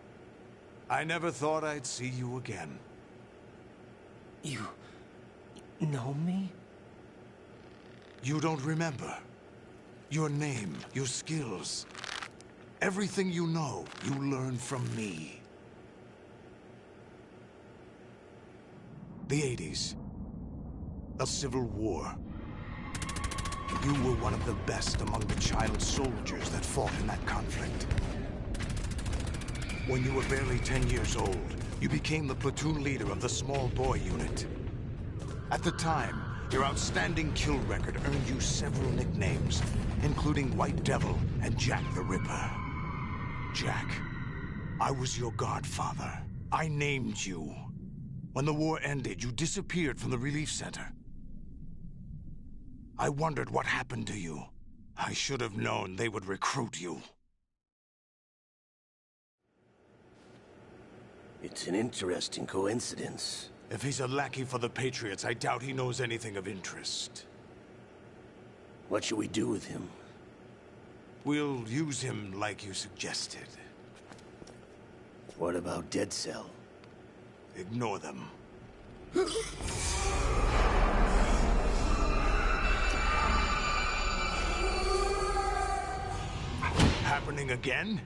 I never thought I'd see you again. You know me? You don't remember. Your name, your skills. Everything you know, you learned from me. The 80s. A civil war. You were one of the best among the child soldiers that fought in that conflict. When you were barely 10 years old, you became the platoon leader of the small boy unit. At the time, your outstanding kill record earned you several nicknames, including White Devil and Jack the Ripper. Jack, I was your godfather. I named you. When the war ended, you disappeared from the relief center. I wondered what happened to you. I should have known they would recruit you. It's an interesting coincidence. If he's a lackey for the Patriots, I doubt he knows anything of interest. What should we do with him? We'll use him like you suggested. What about Dead Cell? Ignore them. Happening again?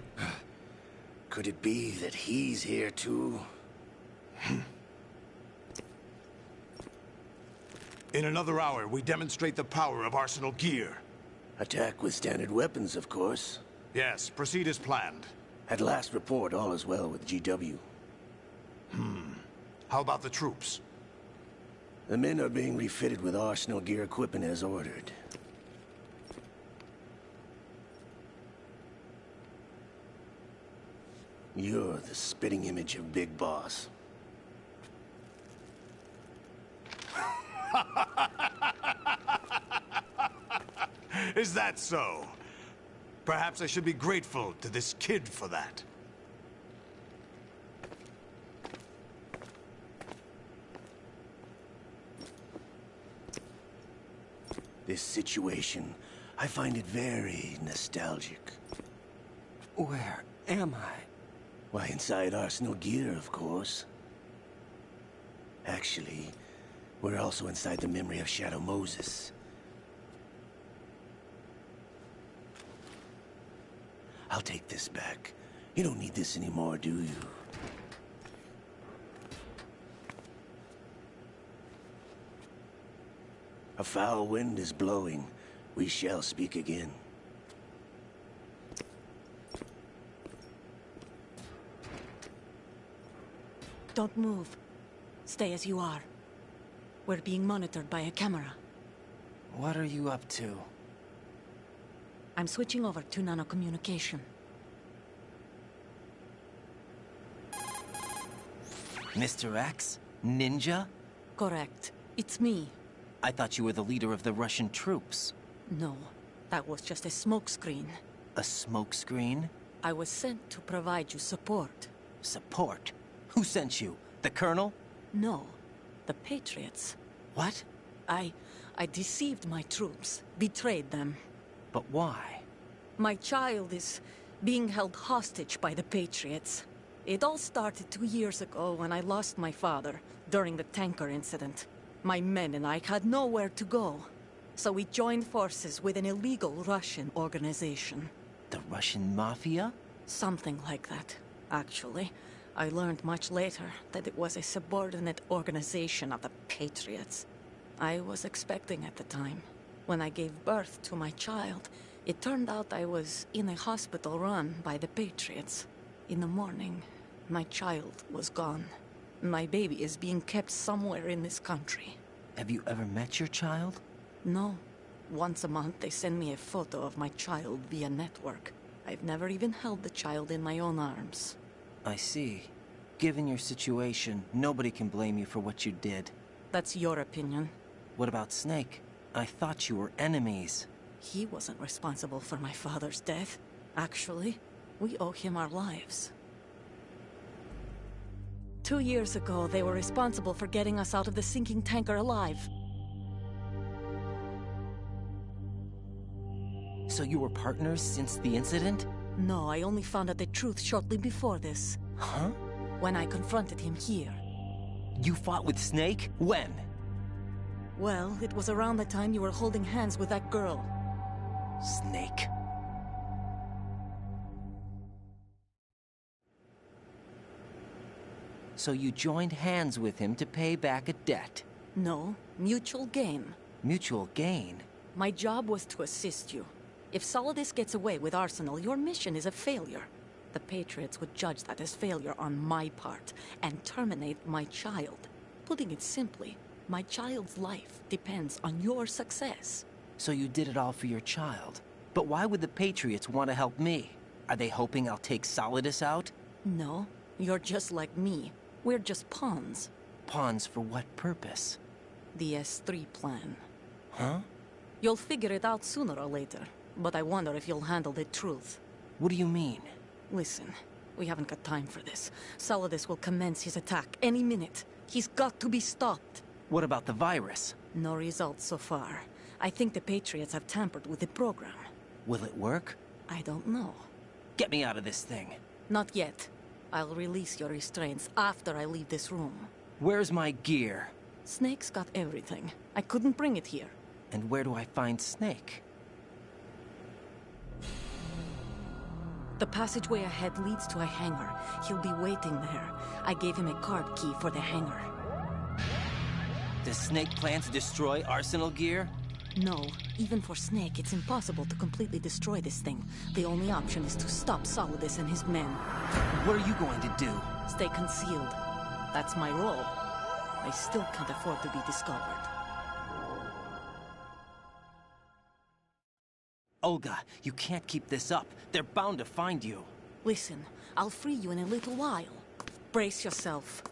Could it be that he's here too? In another hour, we demonstrate the power of Arsenal gear. Attack with standard weapons, of course. Yes, proceed as planned. At last report, all is well with GW. How about the troops? The men are being refitted with Arsenal gear equipment as ordered. You're the spitting image of Big Boss. Is that so? Perhaps I should be grateful to this kid for that. This situation, I find it very nostalgic. Where am I? Why, inside Arsenal gear, of course. Actually, we're also inside the memory of Shadow Moses. I'll take this back. You don't need this anymore, do you? A foul wind is blowing. We shall speak again. Don't move. Stay as you are. We're being monitored by a camera. What are you up to? I'm switching over to nanocommunication. Mr. X? Ninja? Correct. It's me. I thought you were the leader of the Russian troops. No, that was just a smokescreen. A smokescreen? I was sent to provide you support. Support? Who sent you? The Colonel? No, the Patriots. What? I deceived my troops, betrayed them. But why? My child is being held hostage by the Patriots. It all started 2 years ago when I lost my father during the tanker incident. My men and I had nowhere to go, so we joined forces with an illegal Russian organization. The Russian Mafia? Something like that, actually. I learned much later that it was a subordinate organization of the Patriots. I was expecting at the time. When I gave birth to my child, it turned out I was in a hospital run by the Patriots. In the morning, my child was gone. My baby is being kept somewhere in this country. Have you ever met your child? No. Once a month, they send me a photo of my child via network. I've never even held the child in my own arms. I see. Given your situation, nobody can blame you for what you did. That's your opinion. What about Snake? I thought you were enemies. He wasn't responsible for my father's death. Actually, we owe him our lives. 2 years ago, they were responsible for getting us out of the sinking tanker alive. So you were partners since the incident? No, I only found out the truth shortly before this. Huh? when I confronted him here. You fought with Snake? When? Well, it was around the time you were holding hands with that girl. Snake. So you joined hands with him to pay back a debt? No, mutual gain. Mutual gain? My job was to assist you. If Solidus gets away with Arsenal, your mission is a failure. The Patriots would judge that as failure on my part, and terminate my child. Putting it simply, my child's life depends on your success. So you did it all for your child. But why would the Patriots want to help me? Are they hoping I'll take Solidus out? No, you're just like me. We're just pawns. Pawns for what purpose? The S3 plan. Huh? You'll figure it out sooner or later, but I wonder if you'll handle the truth. What do you mean? Listen, we haven't got time for this. Solidus will commence his attack any minute. He's got to be stopped. What about the virus? No results so far. I think the Patriots have tampered with the program. Will it work? I don't know. Get me out of this thing. Not yet. I'll release your restraints after I leave this room. Where's my gear? Snake's got everything. I couldn't bring it here. And where do I find Snake? The passageway ahead leads to a hangar. He'll be waiting there. I gave him a card key for the hangar. Does Snake plan to destroy Arsenal gear? No. Even for Snake, it's impossible to completely destroy this thing. The only option is to stop Solidus and his men. What are you going to do? Stay concealed. That's my role. I still can't afford to be discovered. Olga, you can't keep this up. They're bound to find you. Listen, I'll free you in a little while. Brace yourself.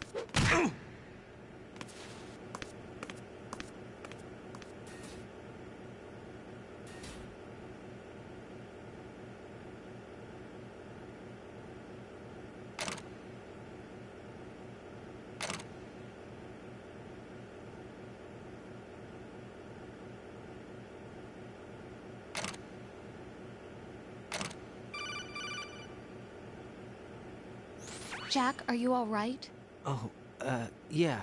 Jack, are you all right? Oh, yeah.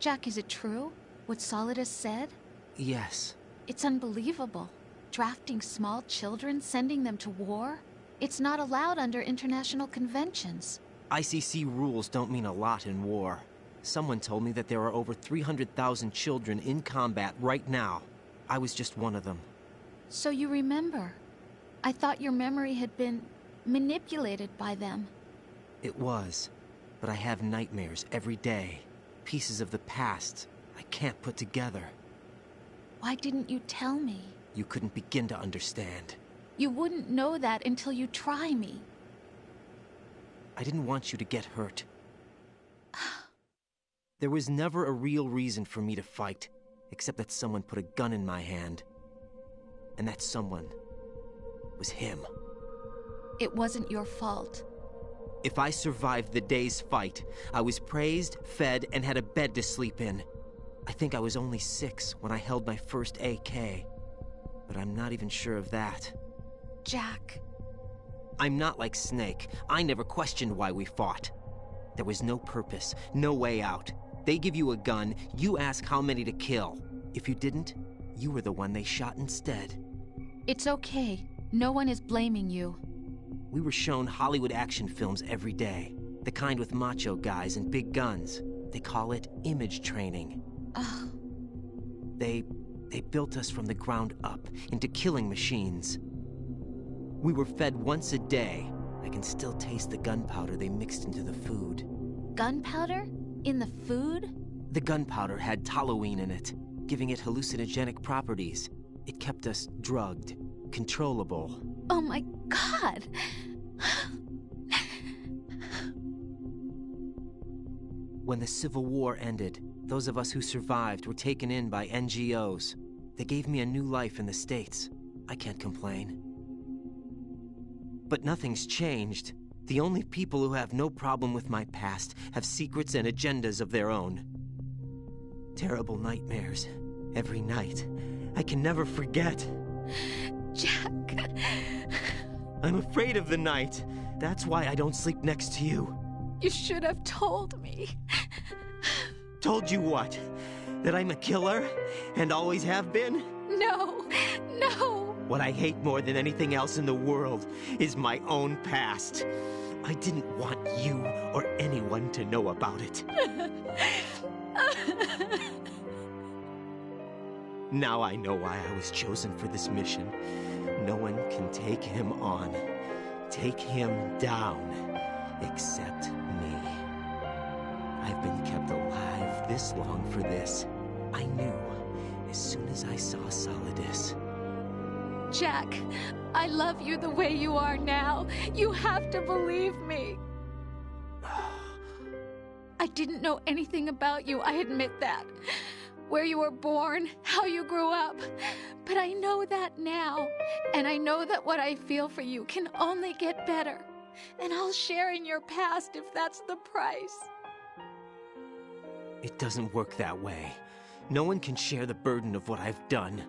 Jack, is it true? What Solidus said? Yes. It's unbelievable. Drafting small children, sending them to war? It's not allowed under international conventions. ICC rules don't mean a lot in war. Someone told me that there are over 300,000 children in combat right now. I was just one of them. So you remember. I thought your memory had been manipulated by them. It was, but I have nightmares every day. Pieces of the past I can't put together. Why didn't you tell me? You couldn't begin to understand. You wouldn't know that until you try me. I didn't want you to get hurt. There was never a real reason for me to fight, except that someone put a gun in my hand. And that someone was him. It wasn't your fault. If I survived the day's fight, I was praised, fed, and had a bed to sleep in. I think I was only 6 when I held my first AK. But I'm not even sure of that. Jack. I'm not like Snake. I never questioned why we fought. There was no purpose, no way out. They give you a gun, you ask how many to kill. If you didn't, you were the one they shot instead. It's okay. No one is blaming you. We were shown Hollywood action films every day. The kind with macho guys and big guns. They call it image training. They built us from the ground up into killing machines. We were fed once a day. I can still taste the gunpowder they mixed into the food. Gunpowder? In the food? The gunpowder had toluene in it, giving it hallucinogenic properties. It kept us drugged, controllable. Oh my God! When the Civil War ended, those of us who survived were taken in by NGOs. They gave me a new life in the States. I can't complain. But nothing's changed. The only people who have no problem with my past have secrets and agendas of their own. Terrible nightmares. Every night. I can never forget. Jack. I'm afraid of the night. That's why I don't sleep next to you. You should have told me. Told you what? That I'm a killer? And always have been? No, no. What I hate more than anything else in the world is my own past. I didn't want you or anyone to know about it. Now I know why I was chosen for this mission. No one can take him on, take him down, except me. I've been kept alive this long for this. I knew as soon as I saw Solidus. Jack, I love you the way you are now. You have to believe me. I didn't know anything about you, I admit that. Where you were born, how you grew up. But I know that now. And I know that what I feel for you can only get better. And I'll share in your past if that's the price. It doesn't work that way. No one can share the burden of what I've done.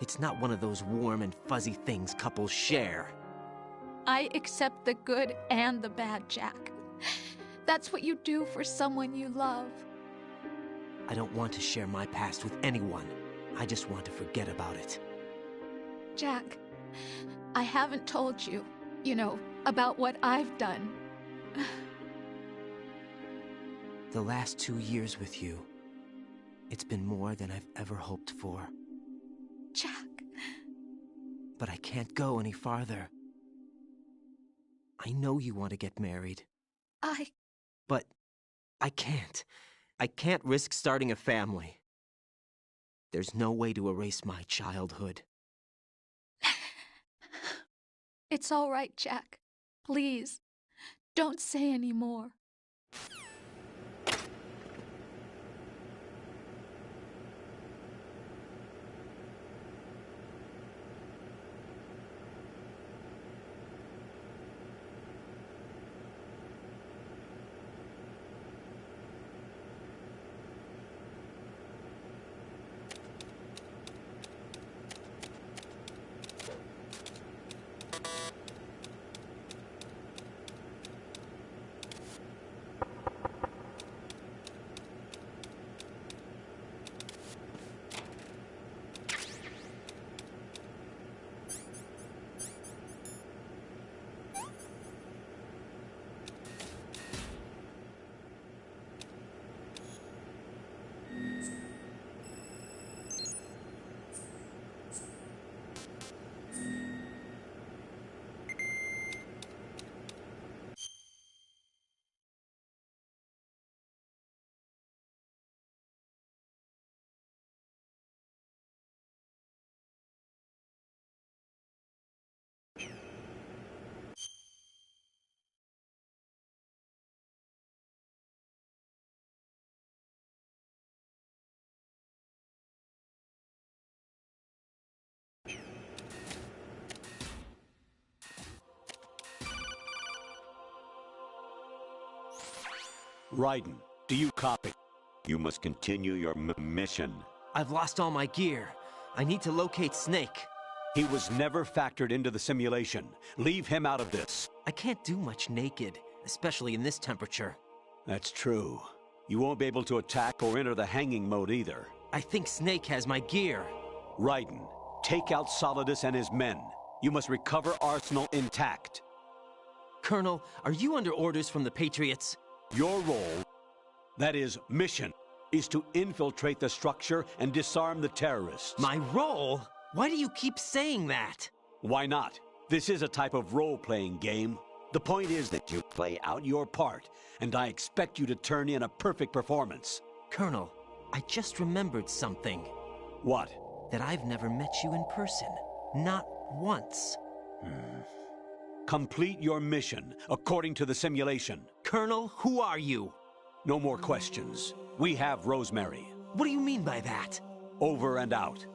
It's not one of those warm and fuzzy things couples share. I accept the good and the bad, Jack. That's what you do for someone you love. I don't want to share my past with anyone. I just want to forget about it. Jack, I haven't told you, about what I've done. The last 2 years with you, it's been more than I've ever hoped for. Jack. But I can't go any farther. I know you want to get married. But I can't. I can't risk starting a family. There's no way to erase my childhood. It's all right, Jack. Please, don't say any more. Raiden, do you copy? You must continue your mission. I've lost all my gear. I need to locate Snake. He was never factored into the simulation. Leave him out of this. I can't do much naked, especially in this temperature. That's true. You won't be able to attack or enter the hanging mode either. I think Snake has my gear. Raiden, take out Solidus and his men. You must recover Arsenal intact. Colonel, are you under orders from the Patriots? Your role, that is, mission, is to infiltrate the structure and disarm the terrorists. My role? Why do you keep saying that? Why not? This is a type of role-playing game. The point is that you play out your part, and I expect you to turn in a perfect performance. Colonel, I just remembered something. What? That I've never met you in person. Not once. Complete your mission, according to the simulation. Colonel, who are you? No more questions. We have Rosemary. What do you mean by that? Over and out.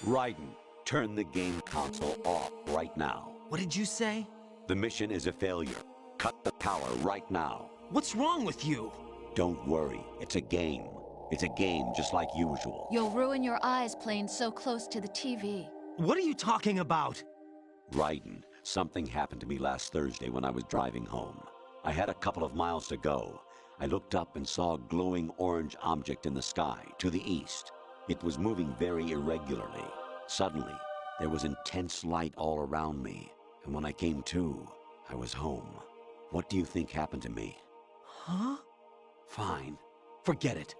Raiden, turn the game console off right now. What did you say? The mission is a failure. Cut the power right now. What's wrong with you? Don't worry, it's a game. It's a game just like usual. You'll ruin your eyes playing so close to the TV. What are you talking about? Raiden, something happened to me last Thursday when I was driving home. I had a couple of miles to go. I looked up and saw a glowing orange object in the sky to the east. It was moving very irregularly. Suddenly, there was intense light all around me, and when I came to, I was home. What do you think happened to me? Huh? Fine. Forget it.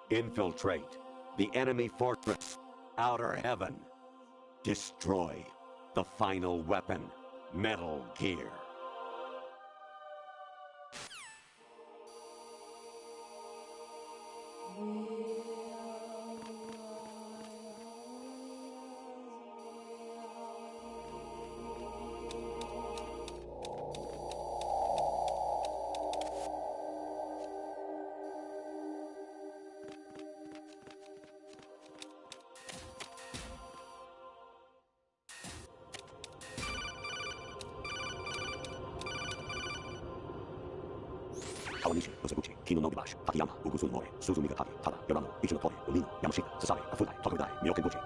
Infiltrate the enemy fortress, Outer Heaven. Destroy the final weapon, Metal Gear. Kawanishi, Osabuchi, Kino no Gibashi, Takayama, Ugusun Mori, Suzumika Taki, Tada, Yorano, Ichino Tori, Umino, Yamashita, Sasai, Afudai, Tokudai, Miyokenbuchi.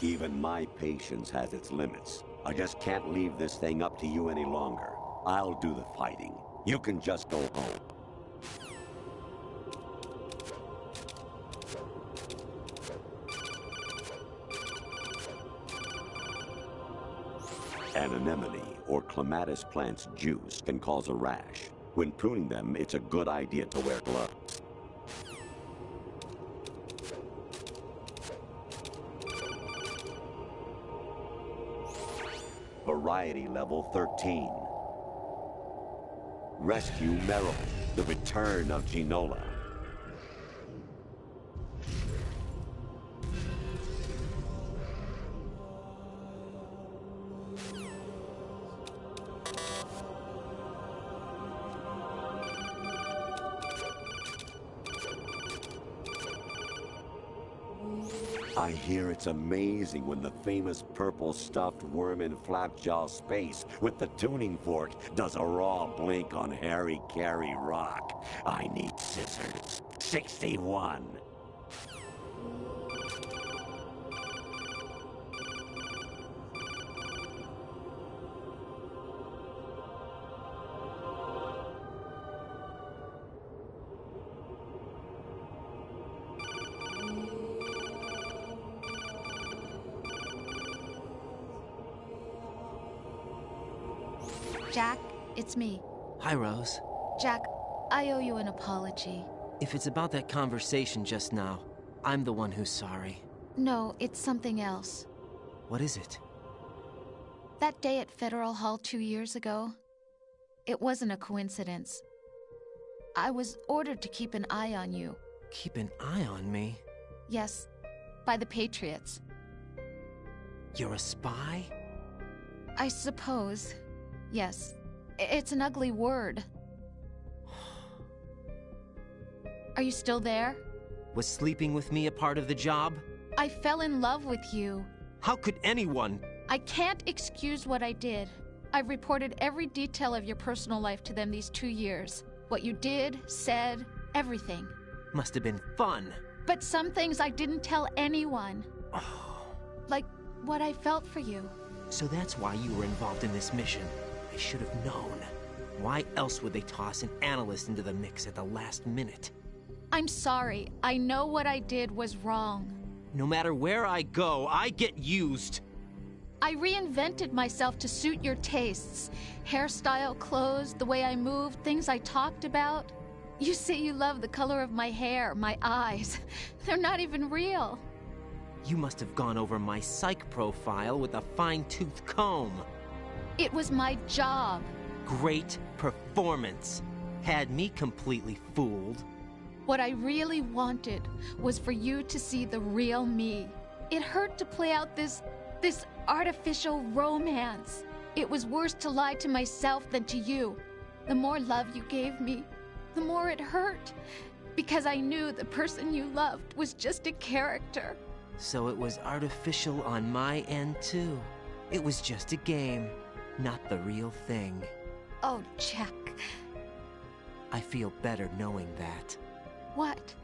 Even my patience has its limits. I just can't leave this thing up to you any longer. I'll do the fighting. You can just go home. An anemone or clematis plant's juice can cause a rash. When pruning them, it's a good idea to wear gloves. Variety level 13. Rescue Meryl, the return of Ginola. I hear it's amazing when the famous purple stuffed worm in Flapjaw space with the tuning fork does a raw blink on Harry Carey Rock. I need scissors. 61. Jack, it's me. Hi, Rose. Jack, I owe you an apology. If it's about that conversation just now, I'm the one who's sorry. No, it's something else. What is it? That day at Federal Hall 2 years ago, it wasn't a coincidence. I was ordered to keep an eye on you. Keep an eye on me? Yes, by the Patriots. You're a spy? I suppose. Yes. It's an ugly word. Are you still there? Was sleeping with me a part of the job? I fell in love with you. How could anyone? I can't excuse what I did. I've reported every detail of your personal life to them these 2 years. What you did, said, everything. Must have been fun. But some things I didn't tell anyone. Like what I felt for you. So that's why you were involved in this mission. I should have known. Why else would they toss an analyst into the mix at the last minute? I'm sorry. I know what I did was wrong. No matter where I go, I get used. I reinvented myself to suit your tastes. Hairstyle, clothes, the way I moved, things I talked about. You say you love the color of my hair, my eyes. They're not even real. You must have gone over my psych profile with a fine-tooth comb. It was my job. Great performance. Had me completely fooled. What I really wanted was for you to see the real me. It hurt to play out this artificial romance. It was worse to lie to myself than to you. The more love you gave me, the more it hurt. Because I knew the person you loved was just a character. So it was artificial on my end, too. It was just a game, not the real thing. Oh, Jack. I feel better knowing that. What?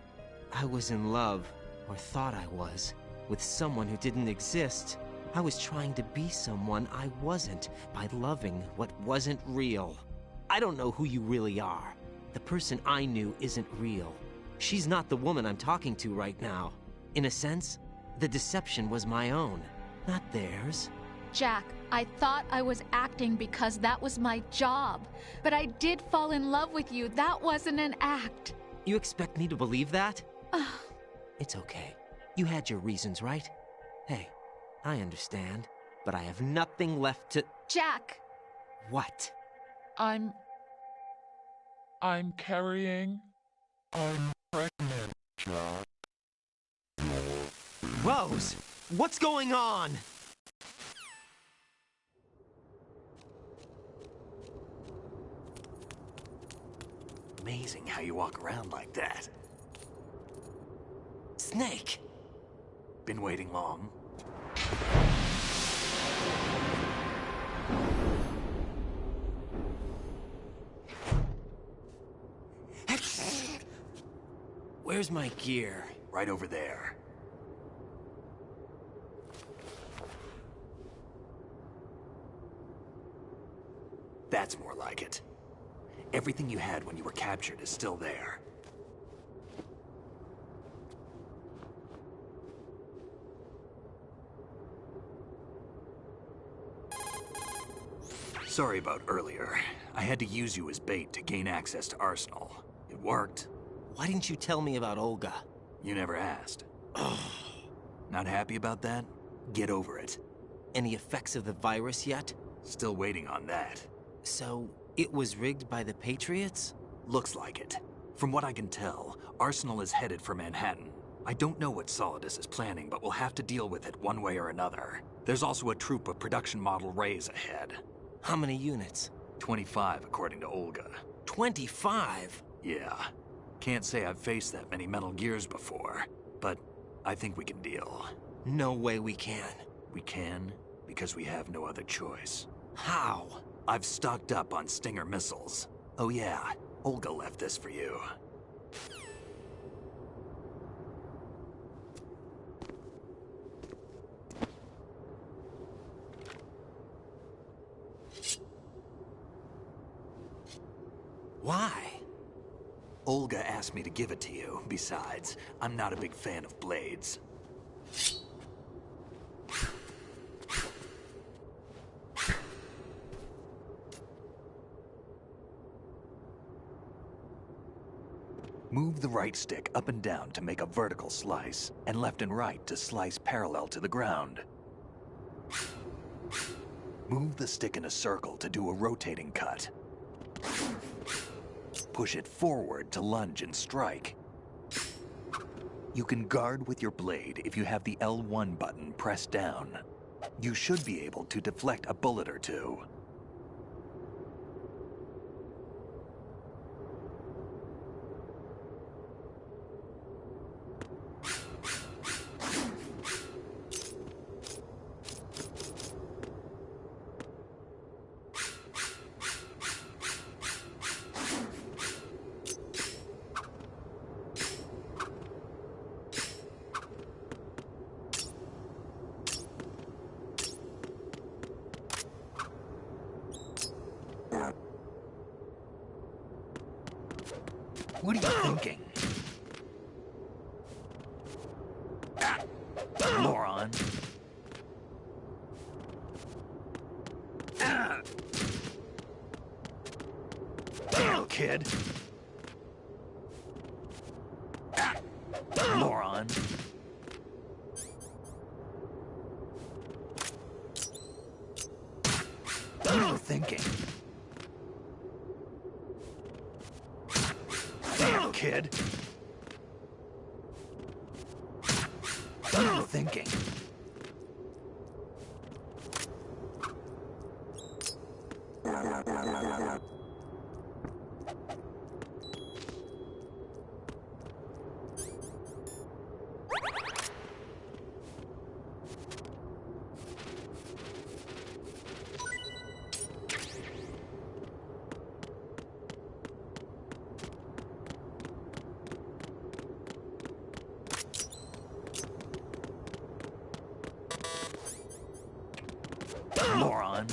I was in love, or thought I was, with someone who didn't exist. I was trying to be someone I wasn't by loving what wasn't real. I don't know who you really are. The person I knew isn't real. She's not the woman I'm talking to right now. In a sense, the deception was my own, not theirs. Jack, I thought I was acting because that was my job. But I did fall in love with you. That wasn't an act. You expect me to believe that? It's okay. You had your reasons, right? Hey, I understand, but I have nothing left to... Jack! What? I'm carrying... I'm pregnant, Jack. Rose! What's going on? Amazing how you walk around like that. Snake! Been waiting long? Where's my gear? Right over there. That's more like it. Everything you had when you were captured is still there. Sorry about earlier. I had to use you as bait to gain access to Arsenal. It worked. Why didn't you tell me about Olga? You never asked. Not happy about that? Get over it. Any effects of the virus yet? Still waiting on that. So, it was rigged by the Patriots? Looks like it. From what I can tell, Arsenal is headed for Manhattan. I don't know what Solidus is planning, but we'll have to deal with it one way or another. There's also a troop of production model Rays ahead. How many units? 25, according to Olga. 25? Yeah. Can't say I've faced that many Metal Gears before, but I think we can deal. No way we can. We can, because we have no other choice. How? I've stocked up on Stinger missiles. Oh yeah, Olga left this for you. Why? Olga asked me to give it to you. Besides, I'm not a big fan of blades. Move the right stick up and down to make a vertical slice, and left and right to slice parallel to the ground. Move the stick in a circle to do a rotating cut. Push it forward to lunge and strike. You can guard with your blade if you have the L1 button pressed down. You should be able to deflect a bullet or two. What are you thinking? Moron. Damn, kid. Moron. What are you thinking? Damn, kid. What are you thinking? Moron.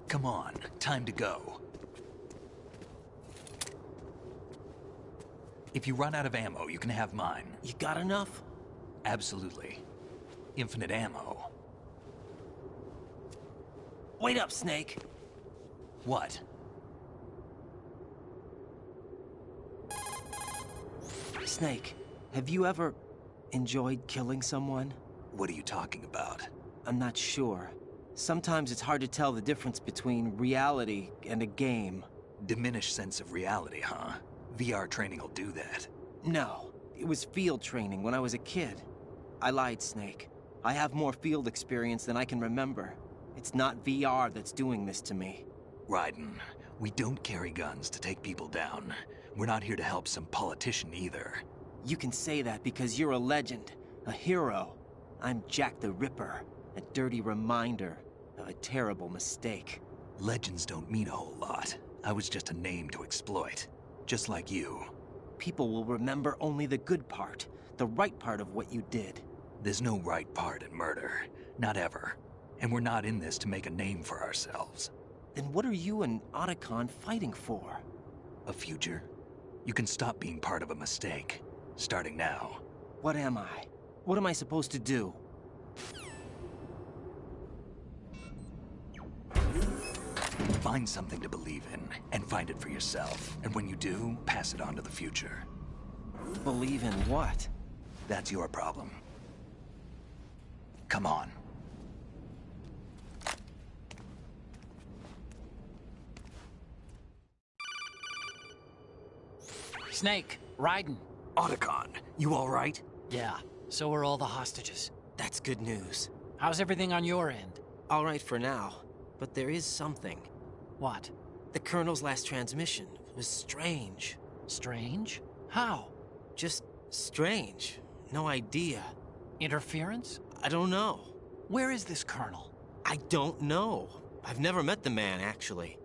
Come on, time to go. If you run out of ammo, you can have mine. You got enough? Absolutely. Infinite ammo. Wait up, Snake. What? Snake, have you ever enjoyed killing someone? What are you talking about? I'm not sure. Sometimes it's hard to tell the difference between reality and a game. Diminished sense of reality, huh? VR training will do that. No, it was field training when I was a kid. I lied, Snake. I have more field experience than I can remember. It's not VR that's doing this to me. Raiden, we don't carry guns to take people down. We're not here to help some politician either. You can say that because you're a legend, a hero. I'm Jack the Ripper, a dirty reminder of a terrible mistake. Legends don't mean a whole lot. I was just a name to exploit, just like you. People will remember only the good part, the right part of what you did. There's no right part in murder, not ever. And we're not in this to make a name for ourselves. Then what are you and Otacon fighting for? A future? You can stop being part of a mistake, starting now. What am I? What am I supposed to do? Find something to believe in, and find it for yourself. And when you do, pass it on to the future. Believe in what? That's your problem. Come on. Snake, Raiden. Otacon, you all right? Yeah, so are all the hostages. That's good news. How's everything on your end? All right for now, but there is something. What? The Colonel's last transmission was strange. Strange? How? Just strange. No idea. Interference? I don't know. Where is this Colonel? I don't know. I've never met the man, actually.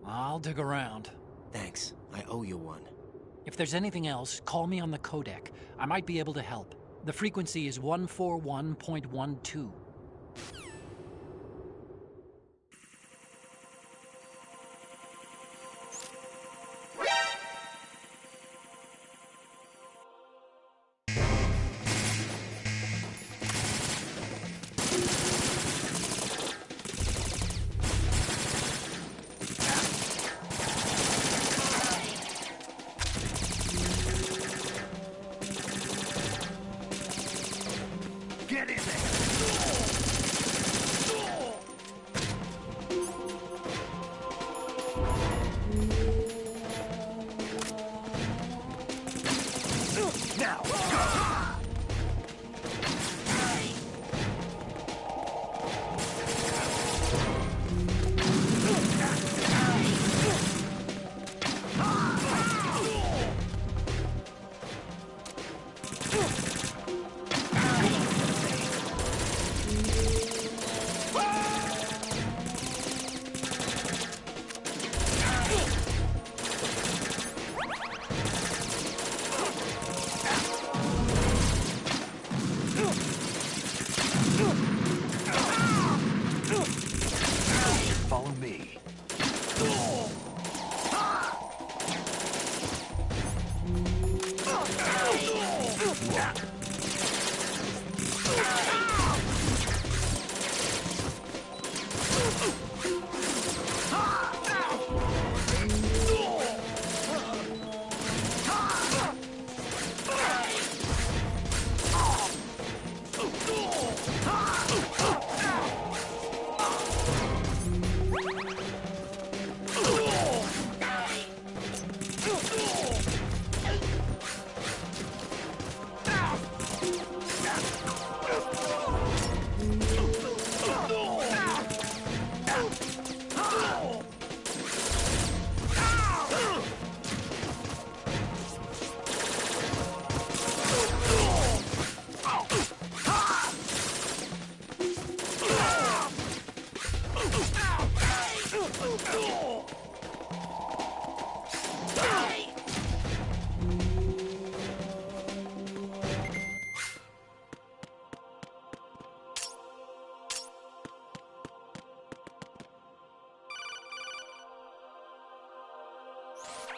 I'll dig around. Thanks. I owe you one. If there's anything else, call me on the codec. I might be able to help. The frequency is 141.12. Get in there!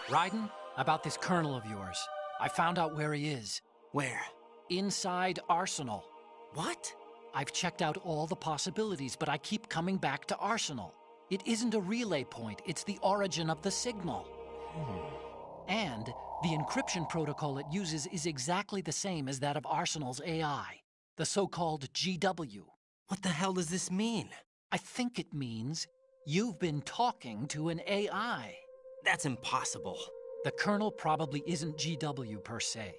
Raiden, about this colonel of yours. I found out where he is. Where? Inside Arsenal. What? I've checked out all the possibilities, but I keep coming back to Arsenal. It isn't a relay point, it's the origin of the signal. And the encryption protocol it uses is exactly the same as that of Arsenal's AI, the so-called GW. What the hell does this mean? I think it means you've been talking to an AI. That's impossible. The Colonel probably isn't GW per se.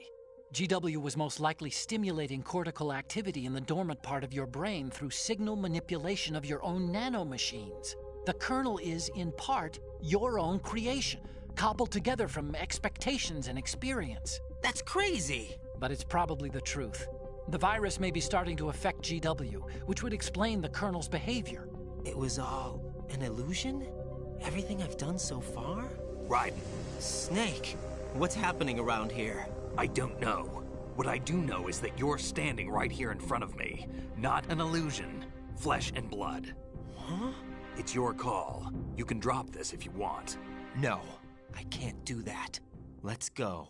GW was most likely stimulating cortical activity in the dormant part of your brain through signal manipulation of your own nanomachines. The Colonel is, in part, your own creation, cobbled together from expectations and experience. That's crazy! But it's probably the truth. The virus may be starting to affect GW, which would explain the Colonel's behavior. It was all an illusion? Everything I've done so far? Raiden. Snake, what's happening around here? I don't know. What I do know is that you're standing right here in front of me. Not an illusion. Flesh and blood. Huh? It's your call. You can drop this if you want. No, I can't do that. Let's go.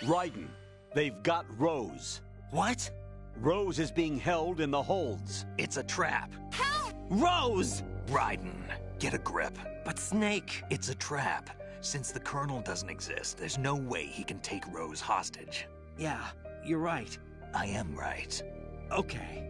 Raiden, they've got Rose. What? Rose is being held in the holds. It's a trap. Help! Rose! Raiden, get a grip. But Snake... It's a trap. Since the Colonel doesn't exist, there's no way he can take Rose hostage. Yeah, you're right. I am right. Okay.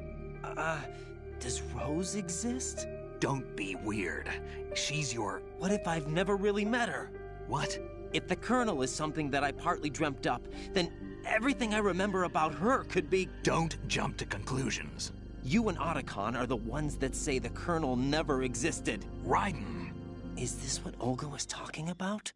Does Rose exist? Don't be weird. She's your... What if I've never really met her? What? If the Colonel is something that I partly dreamt up, then everything I remember about her could be... Don't jump to conclusions. You and Otacon are the ones that say the Colonel never existed. Raiden! Is this what Olga was talking about?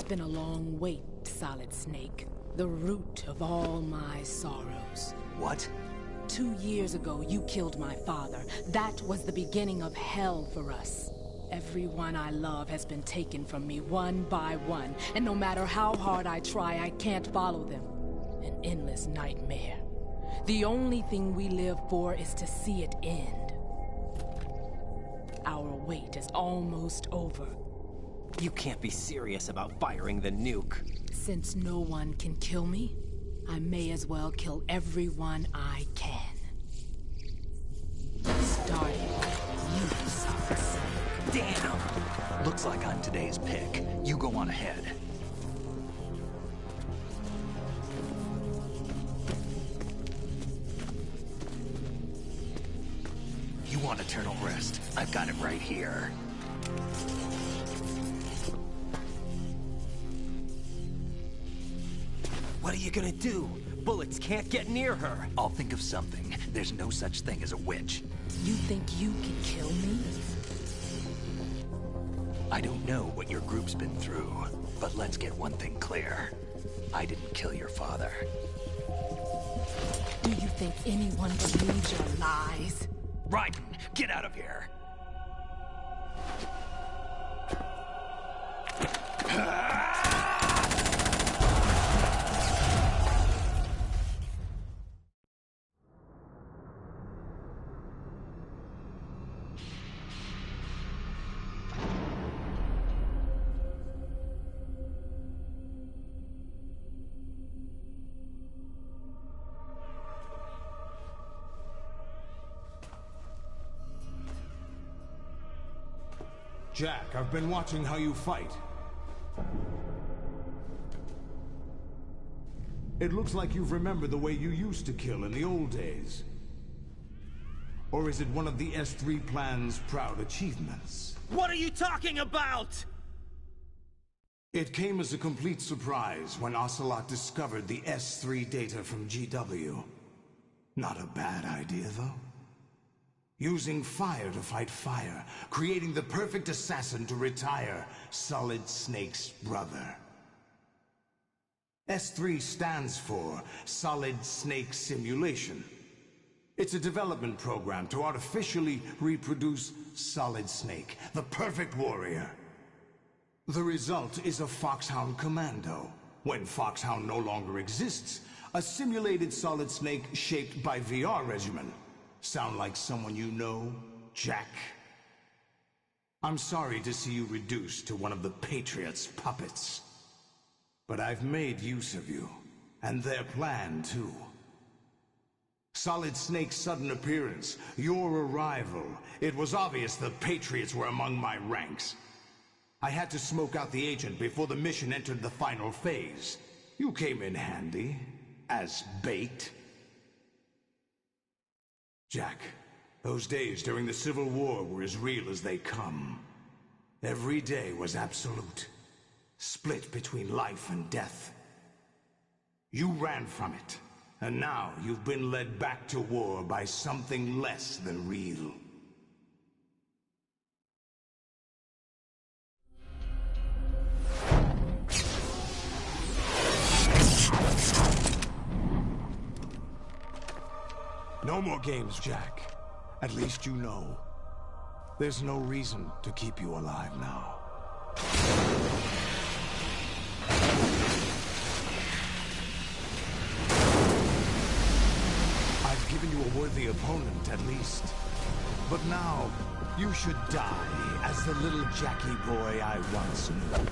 been a long wait, Solid Snake. The root of all my sorrows. What? 2 years ago, you killed my father. That was the beginning of hell for us. Everyone I love has been taken from me one by one, and no matter how hard I try, I can't follow them. An endless nightmare. The only thing we live for is to see it end. Our wait is almost over. You can't be serious about firing the nuke. Since no one can kill me, I may as well kill everyone I can. Starting with you, Solid Snake. Damn! Looks like I'm today's pick. You go on ahead. You want eternal rest? I've got it right here. What are you gonna do? Bullets can't get near her. I'll think of something. There's no such thing as a witch. You think you can kill me? I don't know what your group's been through, but let's get one thing clear. I didn't kill your father. Do you think anyone believes your lies? Raiden, get out of here! Jack, I've been watching how you fight. It looks like you've remembered the way you used to kill in the old days. Or is it one of the S3 plan's proud achievements? What are you talking about? It came as a complete surprise when Ocelot discovered the S3 data from GW. Not a bad idea, though. Using fire to fight fire, creating the perfect assassin to retire Solid Snake's brother. S3 stands for Solid Snake Simulation. It's a development program to artificially reproduce Solid Snake, the perfect warrior. The result is a Foxhound Commando. When Foxhound no longer exists, a simulated Solid Snake shaped by VR regimen. Sound like someone you know, Jack? I'm sorry to see you reduced to one of the Patriots' puppets. But I've made use of you, and their plan too. Solid Snake's sudden appearance, your arrival, it was obvious the Patriots were among my ranks. I had to smoke out the agent before the mission entered the final phase. You came in handy, as bait. Jack, those days during the Civil War were as real as they come. Every day was absolute, split between life and death. You ran from it, and now you've been led back to war by something less than real. No more games, Jack. At least you know. There's no reason to keep you alive now. I've given you a worthy opponent, at least. But now, you should die as the little Jackie boy I once knew.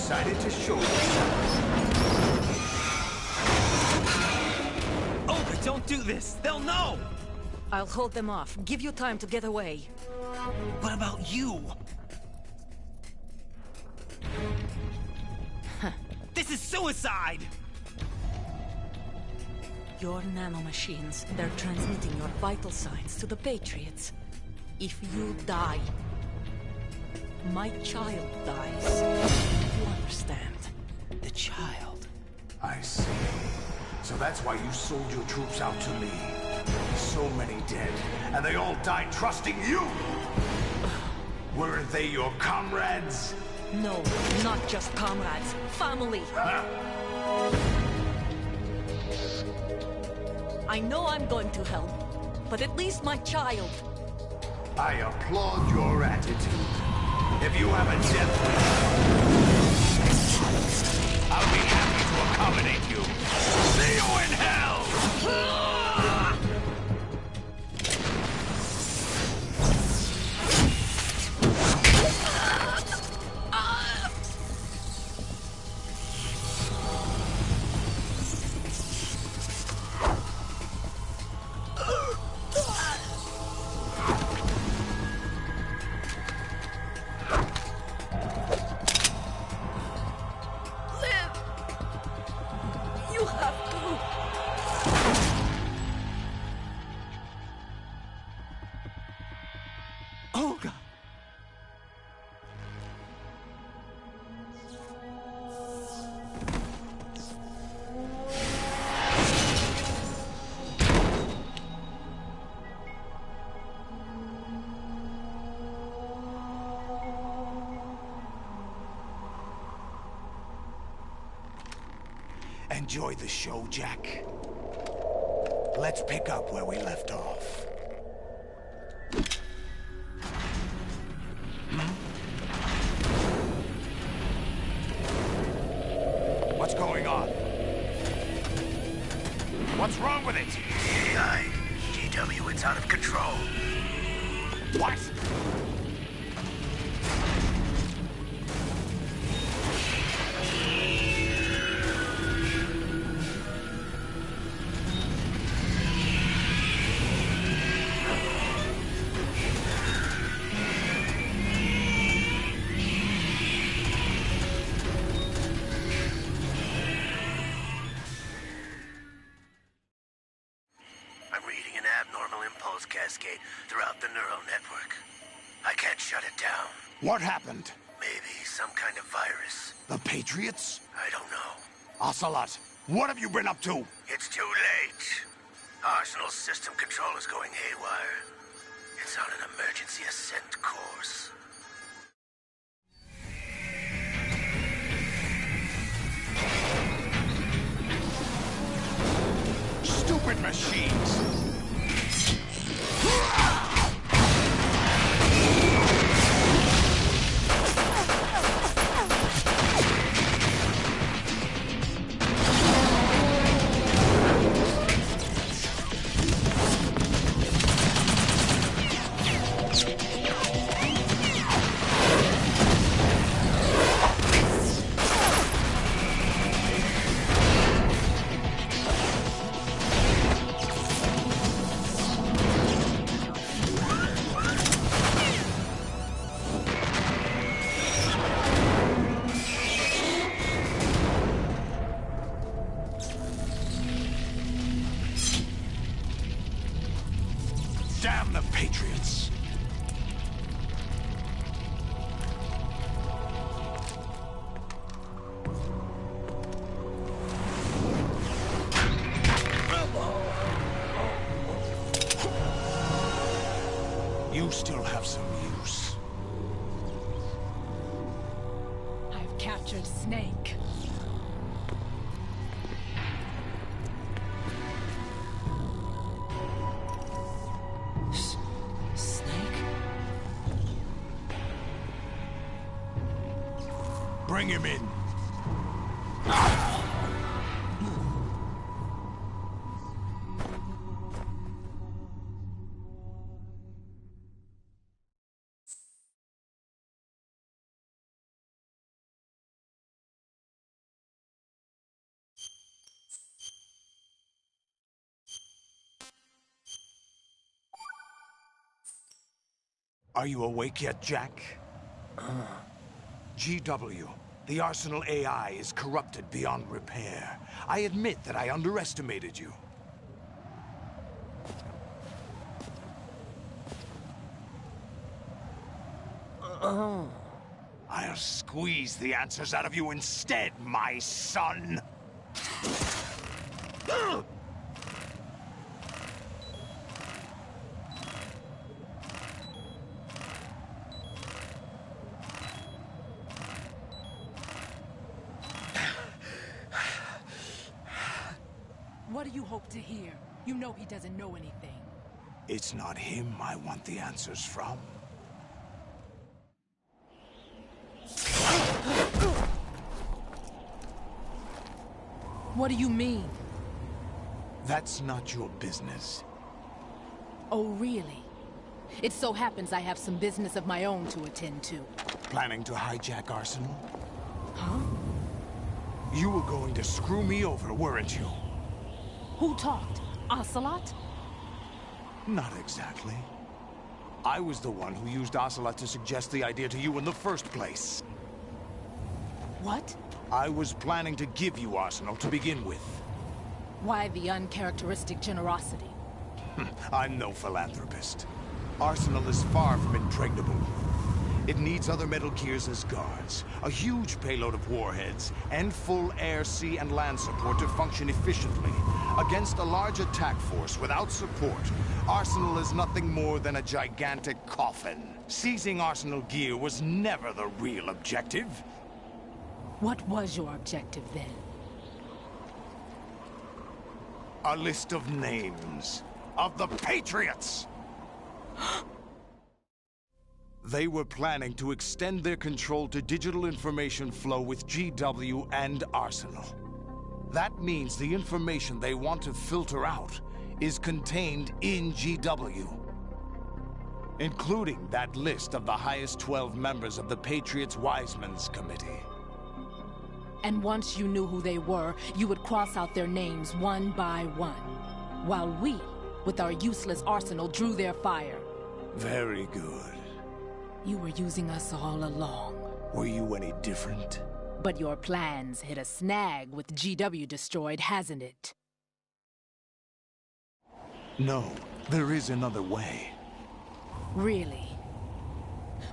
decided to show yourself. Olga, don't do this! They'll know! I'll hold them off. Give you time to get away. What about you? This is suicide! Your nanomachines, they're transmitting your vital signs to the Patriots. If you die, my child dies. You understand? The child? I see. So that's why you sold your troops out to me. So many dead, and they all died trusting you! Weren't they your comrades? No, not just comrades. Family! I know I'm going to hell, but at least my child. I applaud your attitude. If you have a death wish, I'll be happy to accommodate you. See you in hell! Olga! Enjoy the show, Jack. Let's pick up where we left off. What's going on? What's wrong with it? AI, GW, it's out of control. What? Cascade throughout the neural network. I can't shut it down. What happened? Maybe some kind of virus. The Patriots? I don't know. Ocelot, what have you been up to? It's too late. Arsenal's system control is going haywire. It's on an emergency ascent course. Stupid machines! Damn the Patriots! You still have some use. I've captured Snake. Bring him in. Are you awake yet, Jack? GW, the Arsenal AI is corrupted beyond repair. I admit that I underestimated you. I'll squeeze the answers out of you instead, my son! What do you hope to hear? You know he doesn't know anything. It's not him I want the answers from. What do you mean? That's not your business. Oh, really? It so happens I have some business of my own to attend to. Planning to hijack Arsenal? Huh? You were going to screw me over, weren't you? Who talked? Ocelot? Not exactly. I was the one who used Ocelot to suggest the idea to you in the first place. What? I was planning to give you Arsenal to begin with. Why the uncharacteristic generosity? I'm no philanthropist. Arsenal is far from impregnable. It needs other Metal Gears as guards, a huge payload of warheads, and full air, sea, and land support to function efficiently. Against a large attack force without support, Arsenal is nothing more than a gigantic coffin. Seizing Arsenal gear was never the real objective. What was your objective then? A list of names of the Patriots! They were planning to extend their control to digital information flow with GW and Arsenal. That means the information they want to filter out is contained in GW, including that list of the highest 12 members of the Patriots Wiseman's Committee. And once you knew who they were, you would cross out their names one by one, while we, with our useless arsenal, drew their fire. Very good. You were using us all along. Were you any different? But your plans hit a snag with GW destroyed, hasn't it? No, there is another way. Really?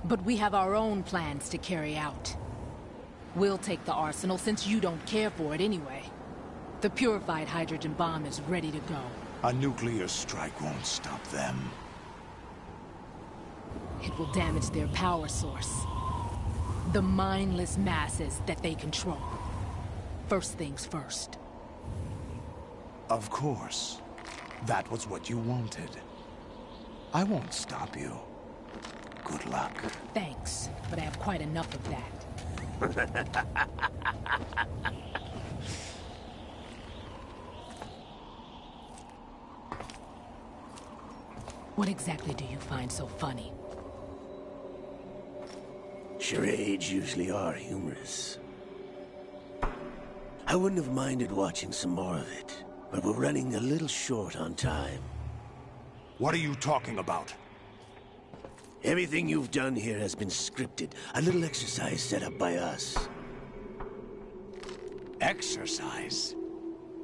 But we have our own plans to carry out. We'll take the arsenal since you don't care for it anyway. The purified hydrogen bomb is ready to go. A nuclear strike won't stop them. It will damage their power source. The mindless masses that they control. First things first. Of course. That was what you wanted. I won't stop you. Good luck. Thanks, but I have quite enough of that. What exactly do you find so funny? Charades usually are humorous. I wouldn't have minded watching some more of it, but we're running a little short on time. What are you talking about? Everything you've done here has been scripted. A little exercise set up by us. Exercise?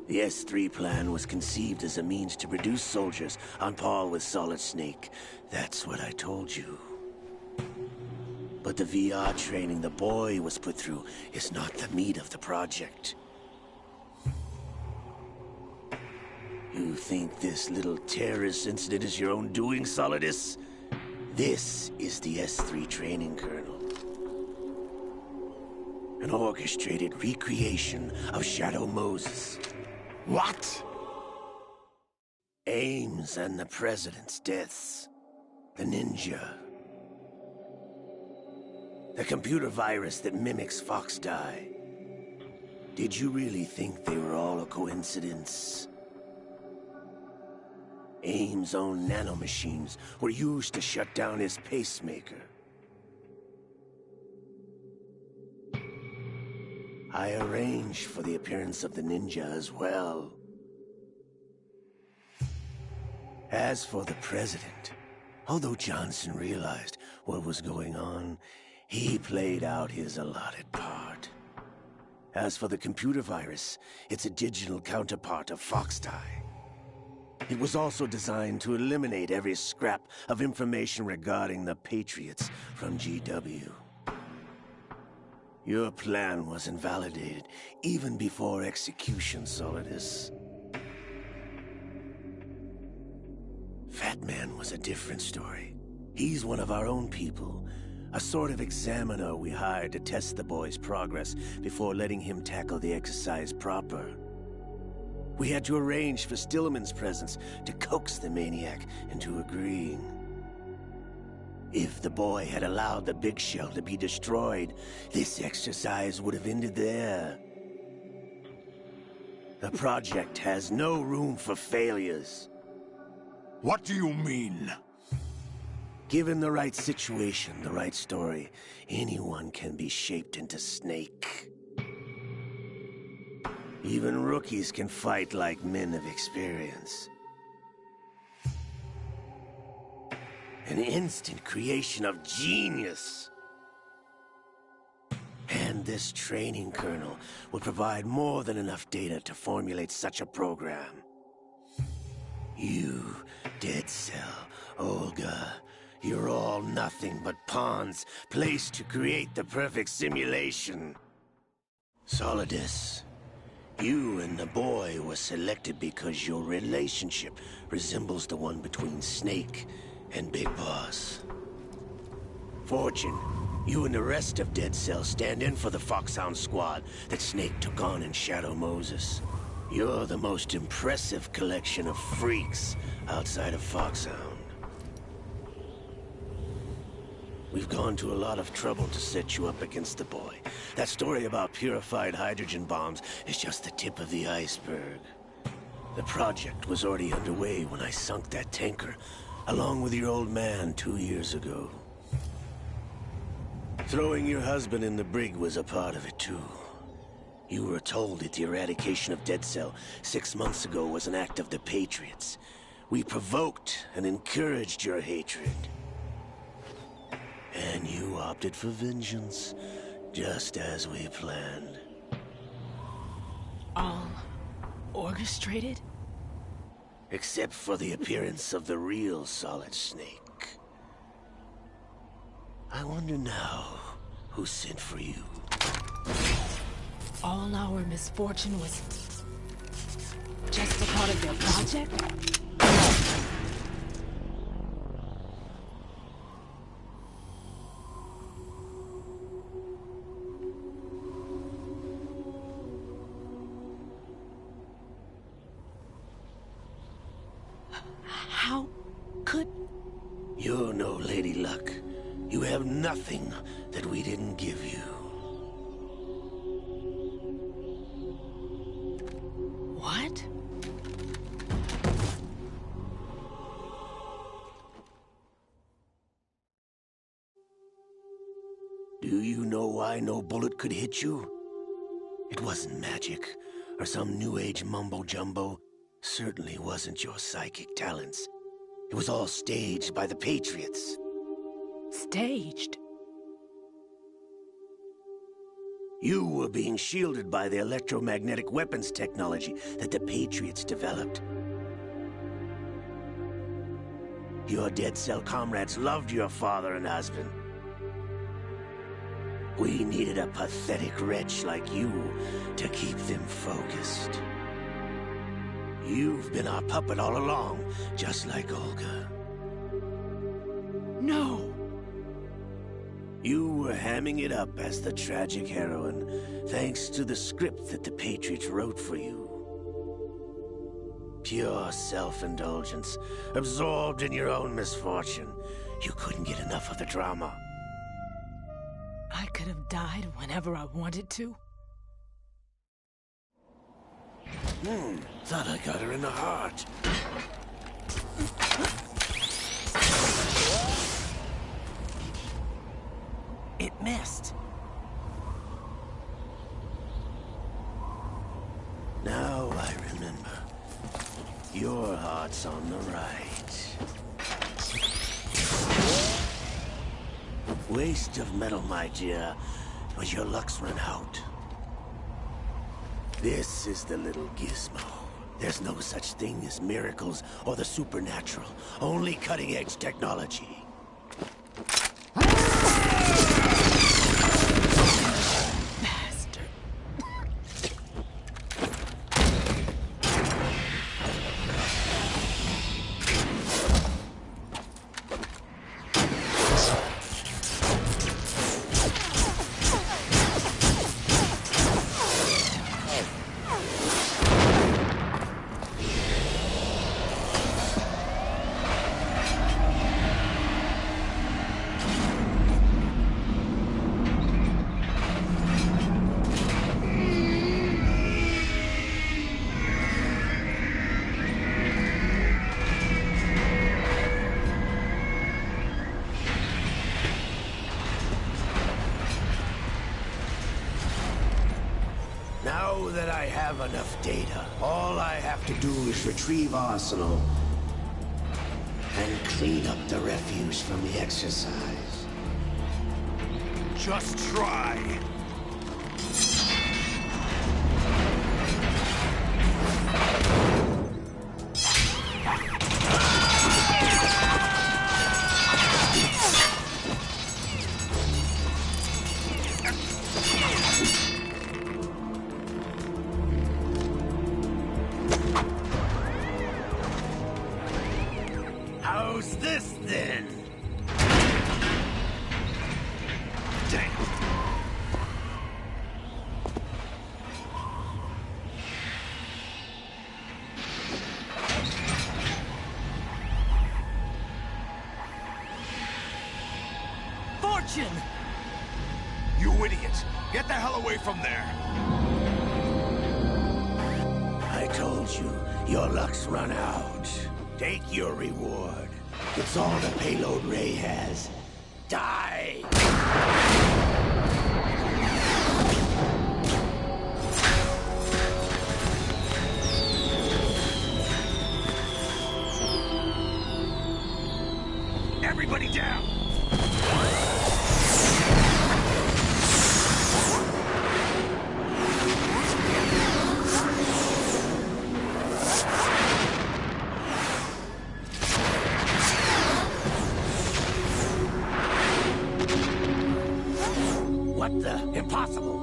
The S3 plan was conceived as a means to produce soldiers on par with Solid Snake. That's what I told you. But the VR training the boy was put through is not the meat of the project. You think this little terrorist incident is your own doing, Solidus? This is the S3 training kernel. An orchestrated recreation of Shadow Moses. What? Ames and the President's deaths. The ninja. The computer virus that mimics Foxdie. Did you really think they were all a coincidence? Ames' own nanomachines were used to shut down his pacemaker. I arranged for the appearance of the ninja as well. As for the President, although Johnson realized what was going on, he played out his allotted part. As for the computer virus, it's a digital counterpart of Foxtie. It was also designed to eliminate every scrap of information regarding the Patriots from GW. Your plan was invalidated even before execution, Solidus. Fat Man was a different story. He's one of our own people, a sort of examiner we hired to test the boy's progress before letting him tackle the exercise proper. We had to arrange for Stillman's presence to coax the maniac into agreeing. If the boy had allowed the big shell to be destroyed, this exercise would have ended there. The project has no room for failures. What do you mean? Given the right situation, the right story, anyone can be shaped into Snake. Even rookies can fight like men of experience. An instant creation of genius. And this training kernel would provide more than enough data to formulate such a program. You, Dead Cell, Olga, you're all nothing but pawns placed to create the perfect simulation. Solidus, you and the boy were selected because your relationship resembles the one between Snake and Big Boss. Fortune, you and the rest of Dead Cell stand in for the Foxhound squad that Snake took on in Shadow Moses. You're the most impressive collection of freaks outside of Foxhound. We've gone to a lot of trouble to set you up against the boy. That story about purified hydrogen bombs is just the tip of the iceberg. The project was already underway when I sunk that tanker, along with your old man 2 years ago. Throwing your husband in the brig was a part of it too. You were told that the eradication of Dead Cell 6 months ago was an act of the Patriots. We provoked and encouraged your hatred. And you opted for vengeance, just as we planned. All orchestrated? Except for the appearance of the real Solid Snake. I wonder now who sent for you. All our misfortune was just a part of their project? How could... You're no Lady Luck. You have nothing that we didn't give you. What? Do you know why no bullet could hit you? It wasn't magic, or some new age mumbo-jumbo. Certainly wasn't your psychic talents. It was all staged by the Patriots. Staged? You were being shielded by the electromagnetic weapons technology that the Patriots developed. Your Dead Cell comrades loved your father and husband. We needed a pathetic wretch like you to keep them focused. You've been our puppet all along, just like Olga. No! You were hamming it up as the tragic heroine, thanks to the script that the Patriots wrote for you. Pure self-indulgence, absorbed in your own misfortune. You couldn't get enough of the drama. I could have died whenever I wanted to. Thought I got her in the heart. It missed. Now I remember. Your heart's on the right. Waste of metal, my dear, but your luck's run out. This is the little gizmo. There's no such thing as miracles or the supernatural. Only cutting-edge technology. Now that I have enough data, all I have to do is retrieve Arsenal and clean up the refuse from the exercise. Just try. How's this then? Damn. Fortune! You idiot! Get the hell away from there! I told you, your luck's run out. Take your reward. It's all the payload Ray has. Die! Everybody down! What the? Impossible!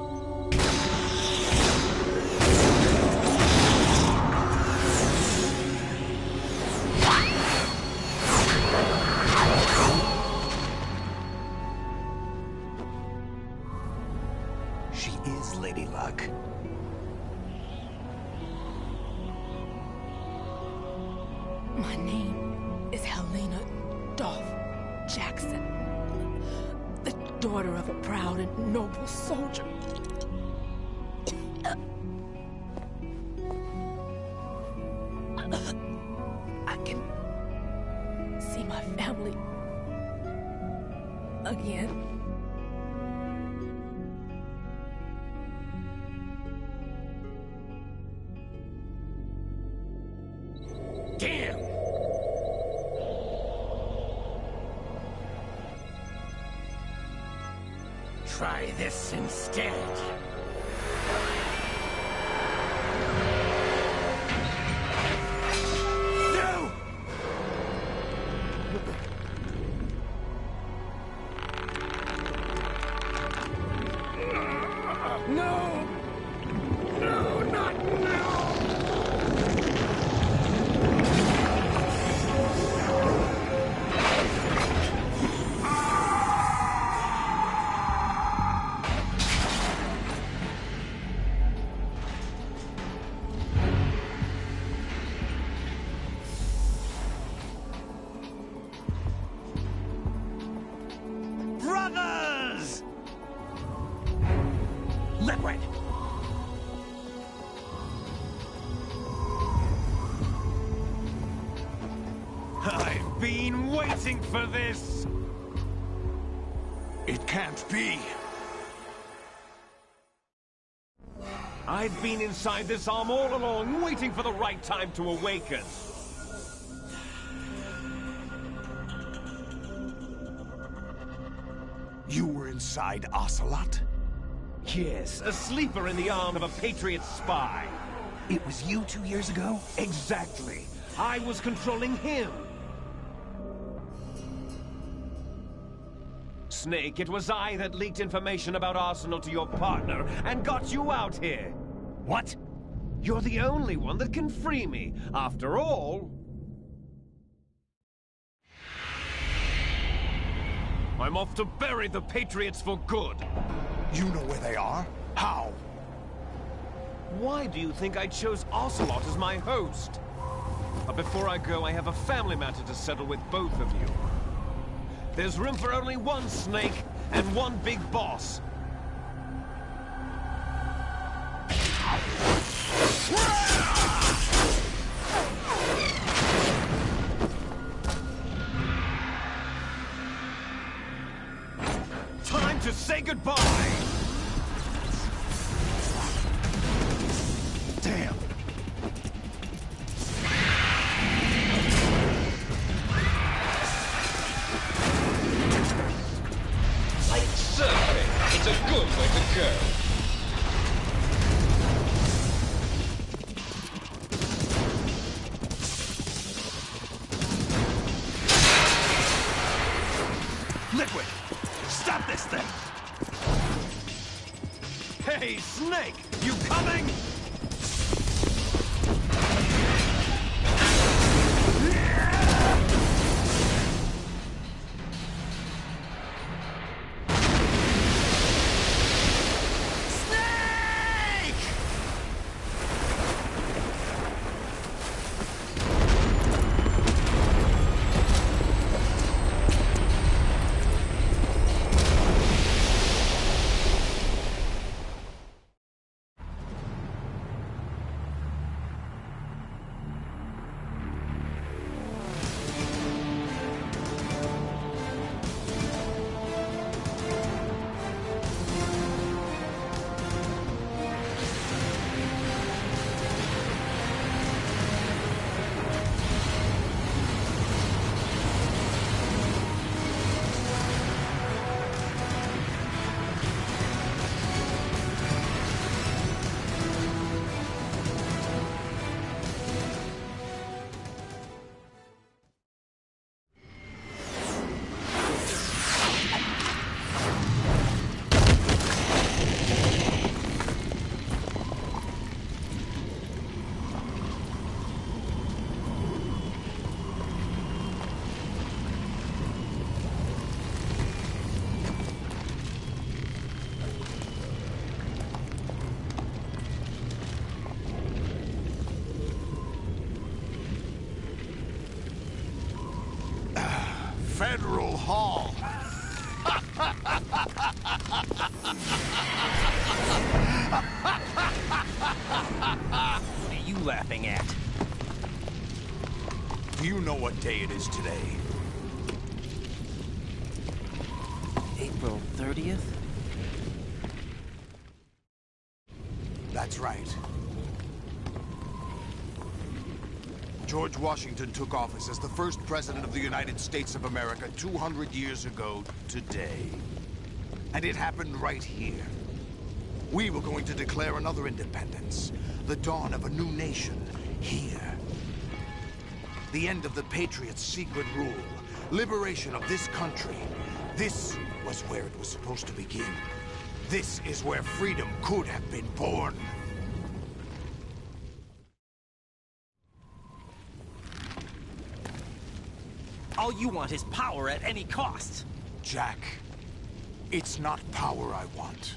She is Lady Luck. My name is Helena Dolph Jackson, the daughter of a proud and noble soldier. I can see my family again. Damn! Try this instead. No! No! No, not now! Brothers! Liquid! I've been waiting for this! It can't be. I've been inside this arm all along, waiting for the right time to awaken. inside Ocelot? Yes, a sleeper in the arm of a Patriot spy. It was you 2 years ago? Exactly. I was controlling him. Snake, it was I that leaked information about Arsenal to your partner and got you out here. What? You're the only one that can free me. After all... I'm off to bury the Patriots for good. You know where they are? How? Why do you think I chose Ocelot as my host? But before I go, I have a family matter to settle with both of you. There's room for only one Snake and one big boss. Time to say goodbye! Damn! Like surfing, it's a good way to go. Liquid! Stop this thing! Hey, Snake! You coming? Federal Hall. What are you laughing at? Do you know what day it is today? April 30th? That's right. George Washington took office as the first president of the United States of America 200 years ago today. And it happened right here. We were going to declare another independence, the dawn of a new nation, here. The end of the Patriots' secret rule, liberation of this country. This was where it was supposed to begin. This is where freedom could have been born. All you want is power at any cost. Jack, it's not power I want.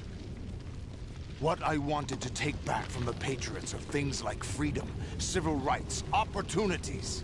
What I wanted to take back from the Patriots are things like freedom, civil rights, opportunities.